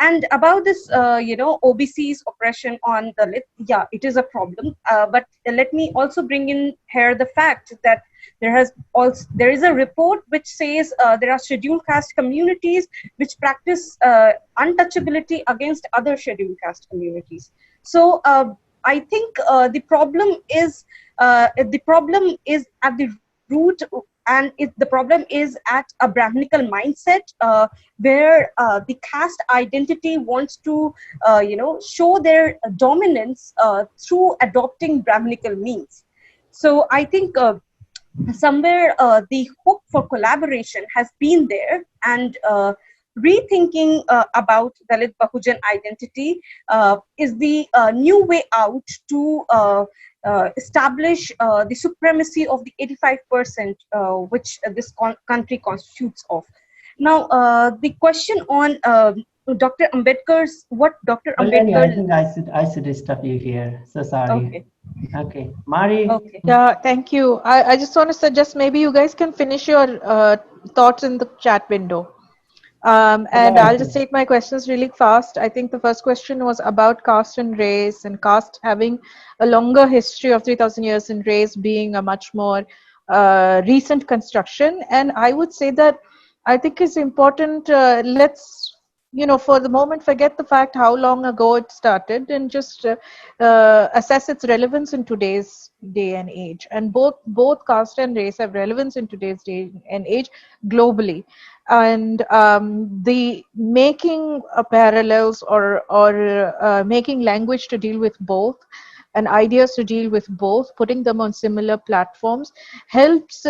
And about this, OBC's oppression on Dalit, yeah, it is a problem. But let me also bring in here the fact that there is a report which says there are scheduled caste communities which practice untouchability against other scheduled caste communities. So I think the problem is at the root, and the problem is at a Brahminical mindset where the caste identity wants to, show their dominance through adopting Brahminical means. So I think somewhere the hope for collaboration has been there, and rethinking about Dalit Bahujan identity is the new way out to establish the supremacy of the 85% which this country constitutes of. Now, the question on Dr. Ambedkar's, what Dr. Ambedkar... I think I should stop you here. So sorry. Okay. Mari? Okay. Yeah, thank you. I just want to suggest maybe you guys can finish your thoughts in the chat window. And I'll just take my questions really fast. I think the first question was about caste and race, and caste having a longer history of 3,000 years and race being a much more recent construction. And I would say that I think it's important, let's, for the moment, forget the fact how long ago it started and just assess its relevance in today's day and age. And both caste and race have relevance in today's day and age globally. And the making parallels or making language to deal with both and ideas to deal with both, putting them on similar platforms, helps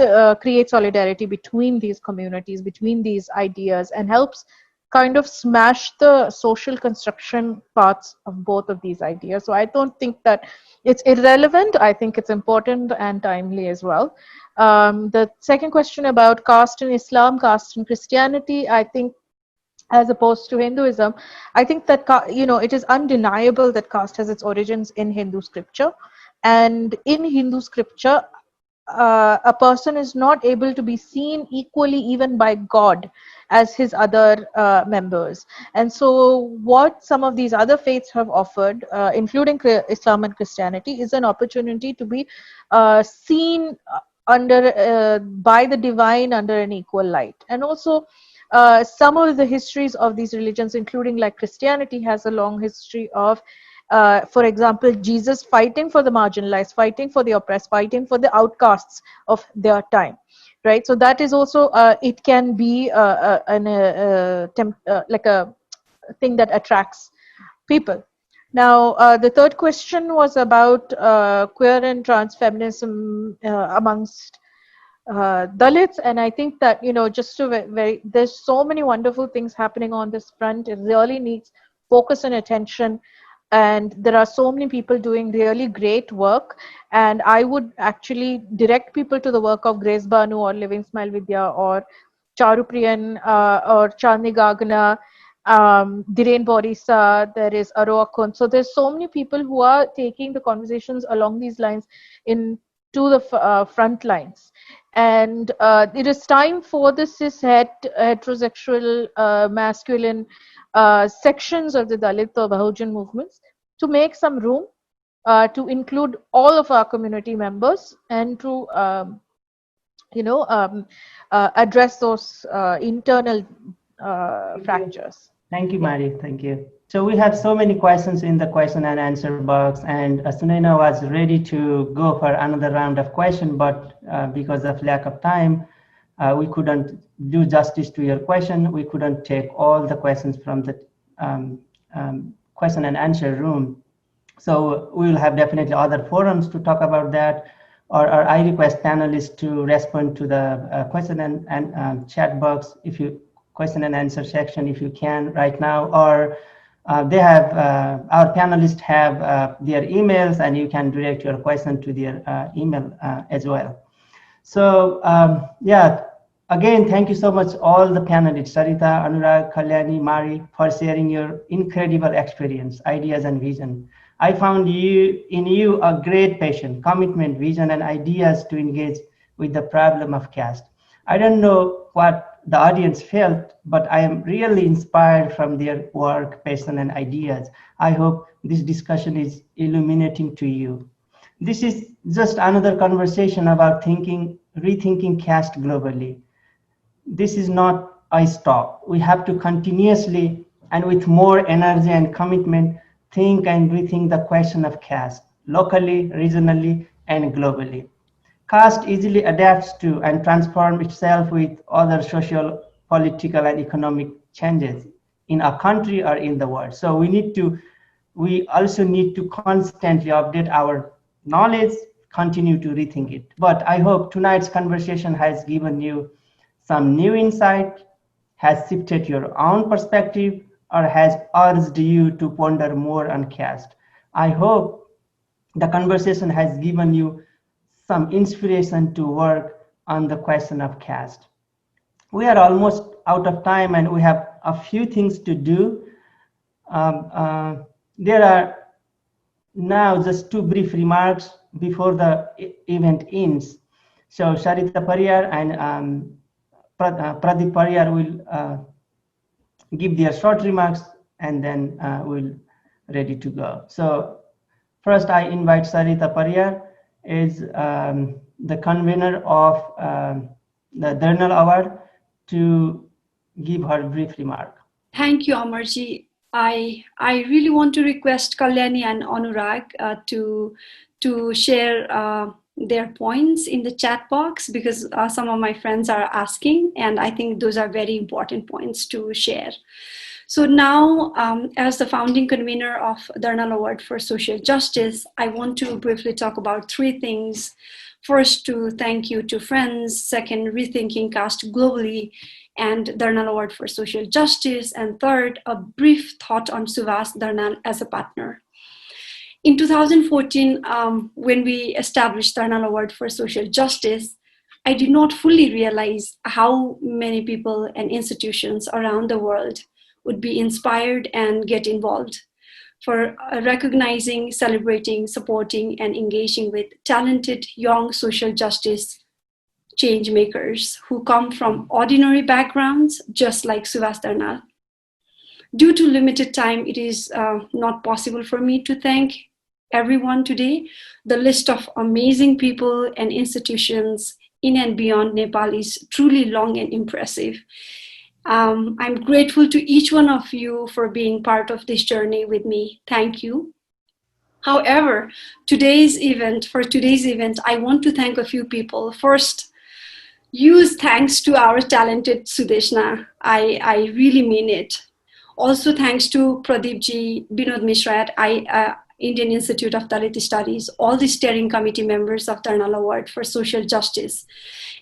create solidarity between these communities, between these ideas, and helps kind of smash the social construction parts of both of these ideas. So I don't think that it's irrelevant. I think it's important and timely as well. The second question about caste in Islam, caste in Christianity, I think as opposed to Hinduism, I think that, it is undeniable that caste has its origins in Hindu scripture. And in Hindu scripture, a person is not able to be seen equally even by God as his other members. And so what some of these other faiths have offered, including Islam and Christianity, is an opportunity to be seen under by the divine under an equal light. And also some of the histories of these religions, including like Christianity, has a long history of for example, Jesus fighting for the marginalized, fighting for the oppressed, fighting for the outcasts of their time, right? So that is also, it can be like a thing that attracts people. Now, the third question was about queer and trans feminism amongst Dalits, and I think that, just to there's so many wonderful things happening on this front. It really needs focus and attention. And there are so many people doing really great work. And I would actually direct people to the work of Grace Banu or Living Smile Vidya or Charu Priyan or Chandni Gagna, Dhiren Borisa, there is Aroa Kun. So there's so many people who are taking the conversations along these lines into the front lines. And it is time for the cis-het, heterosexual, masculine sections of the Dalit or Bahujan movements to make some room to include all of our community members and to address those internal fractures. Thank you, Mari. Thank you. So we have so many questions in the question and answer box, and Sunena was ready to go for another round of question, but because of lack of time, we couldn't do justice to your question. We couldn't take all the questions from the question and answer room. So we will have definitely other forums to talk about that, or I request panelists to respond to the question and chat box, question and answer section, if you can right now, or they have, our panelists have their emails, and you can direct your question to their email as well. So yeah, again, thank you so much all the panelists, Sarita, Anurag, Kalyani, Mari, for sharing your incredible experience, ideas, and vision. I found in you a great passion, commitment, vision, and ideas to engage with the problem of caste. I don't know what the audience felt, but I am really inspired from their work, passion, and ideas. I hope this discussion is illuminating to you. This is just another conversation about rethinking caste globally. This is not a stop. We have to continuously and with more energy and commitment think and rethink the question of caste, locally, regionally, and globally. Caste easily adapts to and transforms itself with other social, political, and economic changes in a country or in the world. So we also need to constantly update our knowledge, continue to rethink it. But I hope tonight's conversation has given you some new insight, has shifted your own perspective, or has urged you to ponder more on caste. I hope the conversation has given you some inspiration to work on the question of caste. We are almost out of time and we have a few things to do. There are now just two brief remarks before the event ends. So Sarita Pariyar and Pradeep Pariyar will give their short remarks and then we'll ready to go. So first I invite Sarita Pariyar, is the convener of the Darnal Award, to give her brief remark. Thank you, Amarji. I really want to request Kalyani and Anurag to share their points in the chat box, because some of my friends are asking, and I think those are very important points to share. So now, as the founding convener of Darnal Award for Social Justice, I want to briefly talk about three things. First, to thank you to friends. Second, Rethinking Caste globally and Darnal Award for Social Justice. And third, a brief thought on Suvash Darnal as a partner. In 2014, when we established Darnal Award for Social Justice, I did not fully realize how many people and institutions around the world would be inspired and get involved for recognizing, celebrating, supporting, and engaging with talented young social justice change makers who come from ordinary backgrounds, just like Suvash Darnal. Due to limited time, it is not possible for me to thank everyone today. The list of amazing people and institutions in and beyond Nepal is truly long and impressive. I'm grateful to each one of you for being part of this journey with me. Thank you. However, for today's event, I want to thank a few people. First, huge thanks to our talented Sudeshna. I really mean it. Also, thanks to Pradeep ji, Binod Mishra at Indian Institute of Dalit Studies, all the steering committee members of Darnal Award for Social Justice,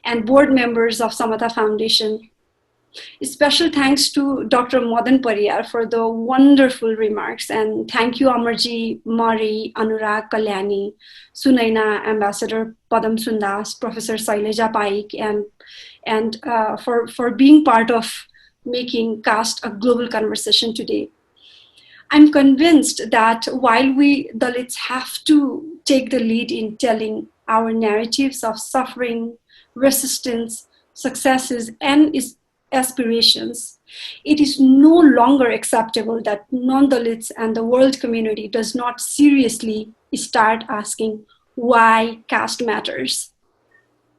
and board members of Samatha Foundation. Special thanks to Dr. Madan Pariyar for the wonderful remarks, and thank you Amarji, Mari, Anurag, Kalyani, Sunaina, Ambassador Padam Sundas, Professor Saileja Paik, and for being part of making caste a global conversation today. I'm convinced that while we Dalits have to take the lead in telling our narratives of suffering, resistance, successes, and aspirations, it is no longer acceptable that non-Dalits and the world community does not seriously start asking why caste matters.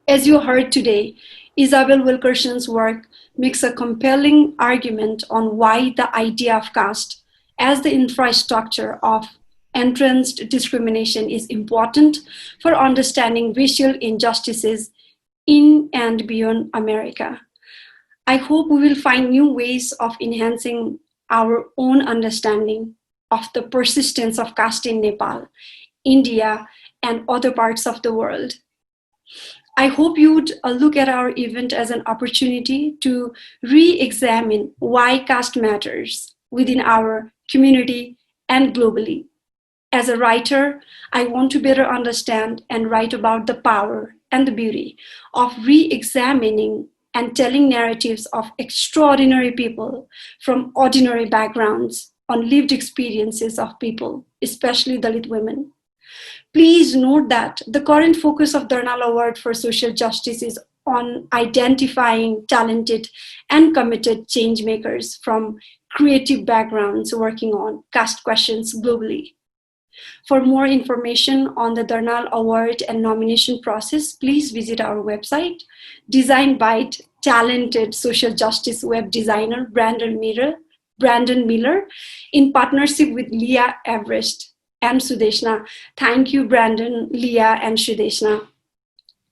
As you heard today, Isabel Wilkerson's work makes a compelling argument on why the idea of caste as the infrastructure of entrenched discrimination is important for understanding racial injustices in and beyond America. I hope we will find new ways of enhancing our own understanding of the persistence of caste in Nepal, India, and other parts of the world. I hope you would look at our event as an opportunity to re-examine why caste matters within our community and globally. As a writer, I want to better understand and write about the power and the beauty of re-examining and telling narratives of extraordinary people from ordinary backgrounds on lived experiences of people, especially Dalit women. Please note that the current focus of Darnal Award for Social Justice is on identifying talented and committed change makers from creative backgrounds working on caste questions globally. For more information on the Darnal Award and nomination process, please visit our website, designed by talented social justice web designer Brandon Miller, in partnership with Leah Everest and Sudeshna. Thank you, Brandon, Leah, and Sudeshna.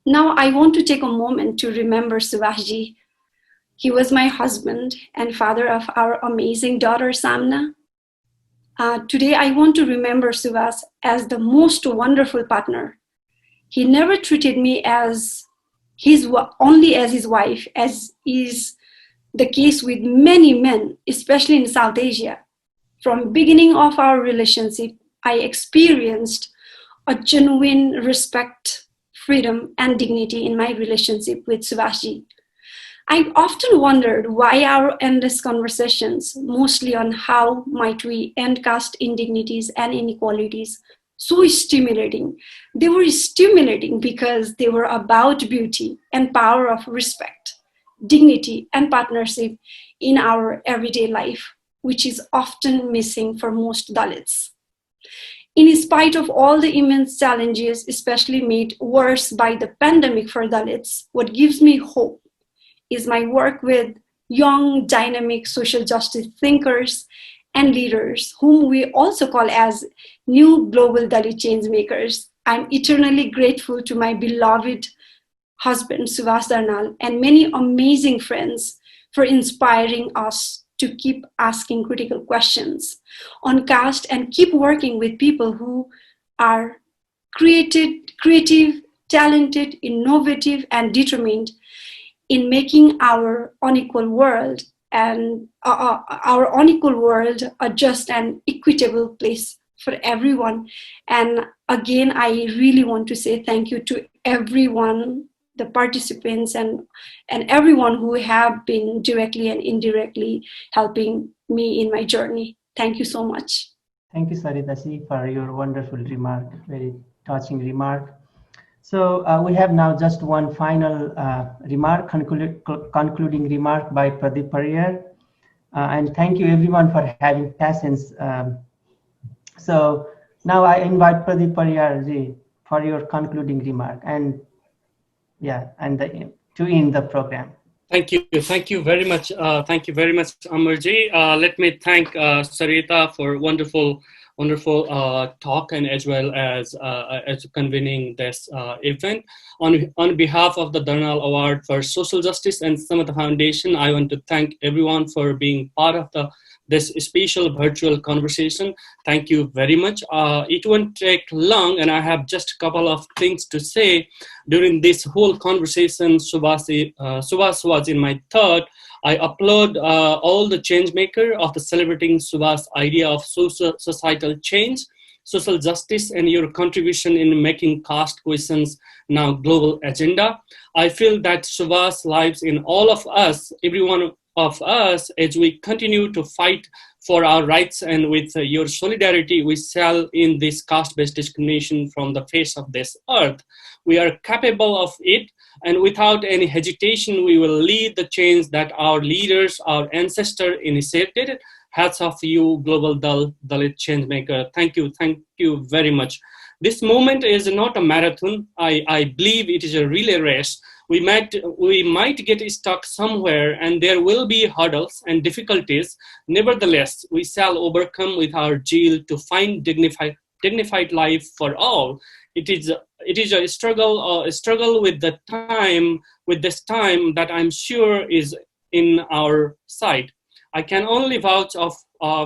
Now, I want to take a moment to remember Suvashji. He was my husband and father of our amazing daughter, Samna. Today, I want to remember Suvash as the most wonderful partner. He never treated me as only as his wife, as is the case with many men, especially in South Asia. From beginning of our relationship, I experienced a genuine respect, freedom, and dignity in my relationship with Suvashji. I often wondered why our endless conversations, mostly on how might we end caste indignities and inequalities, so stimulating. They were stimulating because they were about beauty and power of respect, dignity, and partnership in our everyday life, which is often missing for most Dalits. In spite of all the immense challenges, especially made worse by the pandemic for Dalits, what gives me hope is my work with young, dynamic social justice thinkers and leaders, whom we also call as new global Dalit change makers. I'm eternally grateful to my beloved husband, Suvash Darnal, and many amazing friends for inspiring us to keep asking critical questions on caste and keep working with people who are creative, talented, innovative, and determined in making our unequal world and a just and equitable place for everyone. And again, I really want to say thank you to everyone, the participants and everyone who have been directly and indirectly helping me in my journey. Thank you so much. Thank you, Saritasi, for your wonderful remark, very touching remark. So we have now just one final remark, concluding remark by Pradeep Pariyar. And thank you everyone for having patience. So now I invite Pradeep Pariyar ji for your concluding remark and to end the program. Thank you very much. Thank you very much, Amarji. Let me thank Sarita for wonderful talk and as well as convening this event. On behalf of the Darnal Award for Social Justice and Samatha Foundation, I want to thank everyone for being part of this special virtual conversation. Thank you very much. It won't take long, and I have just a couple of things to say. During this whole conversation, Suvash was in my thought. I applaud all the change maker of the celebrating Suvash's idea of societal change, social justice, and your contribution in making caste questions now global agenda. I feel that Suvash lives in all of us, every one of us, as we continue to fight for our rights, and with your solidarity, we shall end this caste-based discrimination from the face of this earth. We are capable of it, and without any hesitation, we will lead the change that our leaders, our ancestors initiated. Hats off to you, global Dalit change maker. Thank you very much. This moment is not a marathon. I believe it is a relay race. We might get stuck somewhere, and there will be hurdles and difficulties. Nevertheless, we shall overcome with our zeal to find dignified life for all. It is a struggle with this time that I'm sure is in our sight. I can only vouch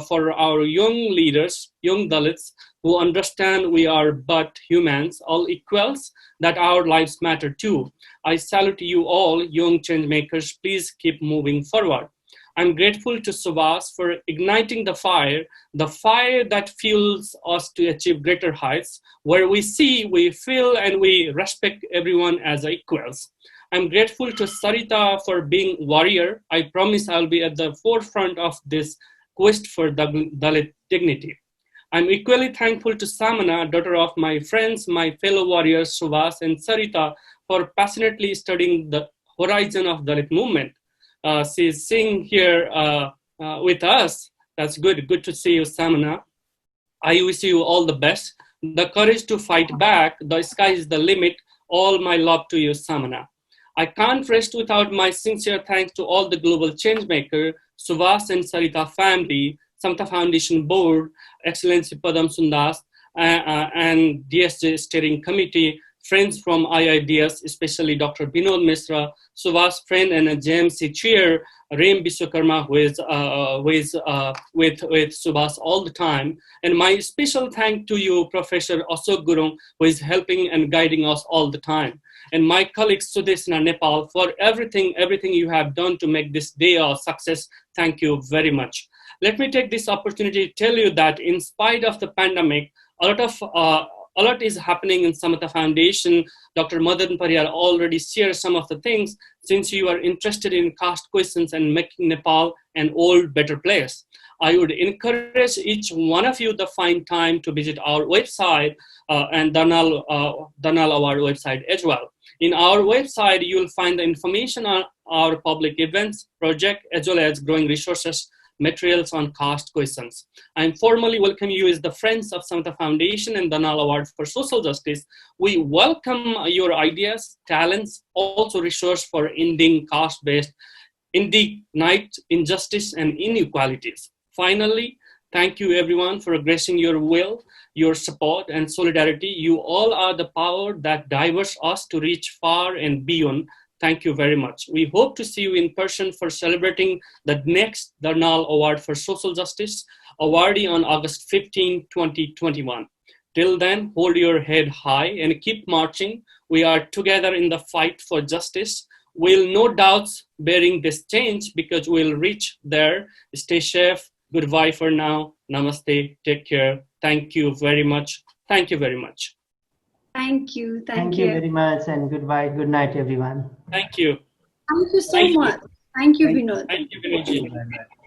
for our young leaders, young Dalits, who understand we are but humans, all equals, that our lives matter too. I salute you all, young change makers. Please keep moving forward. I'm grateful to Suvash for igniting the fire that fuels us to achieve greater heights, where we see, we feel, and we respect everyone as equals. I'm grateful to Sarita for being warrior. I promise I'll be at the forefront of this quest for Dalit dignity. I'm equally thankful to Samana, daughter of my friends, my fellow warriors Suvash and Sarita, for passionately studying the horizon of Dalit movement. She's sitting here with us. That's good. Good to see you, Samana. I wish you all the best. The courage to fight back. The sky is the limit. All my love to you, Samana. I can't rest without my sincere thanks to all the global changemaker, Suvash and Sarita family, Samta Foundation Board, Excellency Padam Sundas, and DSJ Steering Committee, friends from IIDS, especially Dr. Binod Misra, Suvash friend and a JMC chair, Reem Biswakarma, who is with Suvash all the time. And my special thank to you, Professor Ashok Gurung, who is helping and guiding us all the time. And my colleague Sudesna Nepal, for everything you have done to make this day a success. Thank you very much. Let me take this opportunity to tell you that in spite of the pandemic, a lot is happening in Samata Foundation. Dr. Madan Pariyar already shared some of the things, since you are interested in caste questions and making Nepal an old, better place. I would encourage each one of you to find time to visit our website and Darnal Award website as well. In our website, you'll find the information on our public events, project, as well as growing resources, materials on caste questions. I formally welcome you as the Friends of Samata Foundation and Darnal Award for Social Justice. We welcome your ideas, talents, also resource for ending caste-based indignite injustice and inequalities. Finally, thank you everyone for gracing your will, your support and solidarity. You all are the power that diverts us to reach far and beyond. Thank you very much. We hope to see you in person for celebrating the next Darnal Award for Social Justice, awardee on August 15, 2021. Till then, hold your head high and keep marching. We are together in the fight for justice. We'll no doubts bearing this change because we'll reach there. Stay safe. Goodbye for now. Namaste. Take care. Thank you very much. Thank you very much. Thank you. Thank you very much, and goodbye. Good night, everyone. Thank you. Thank you so much. Thank you, Vinod. Thank you, Vinod.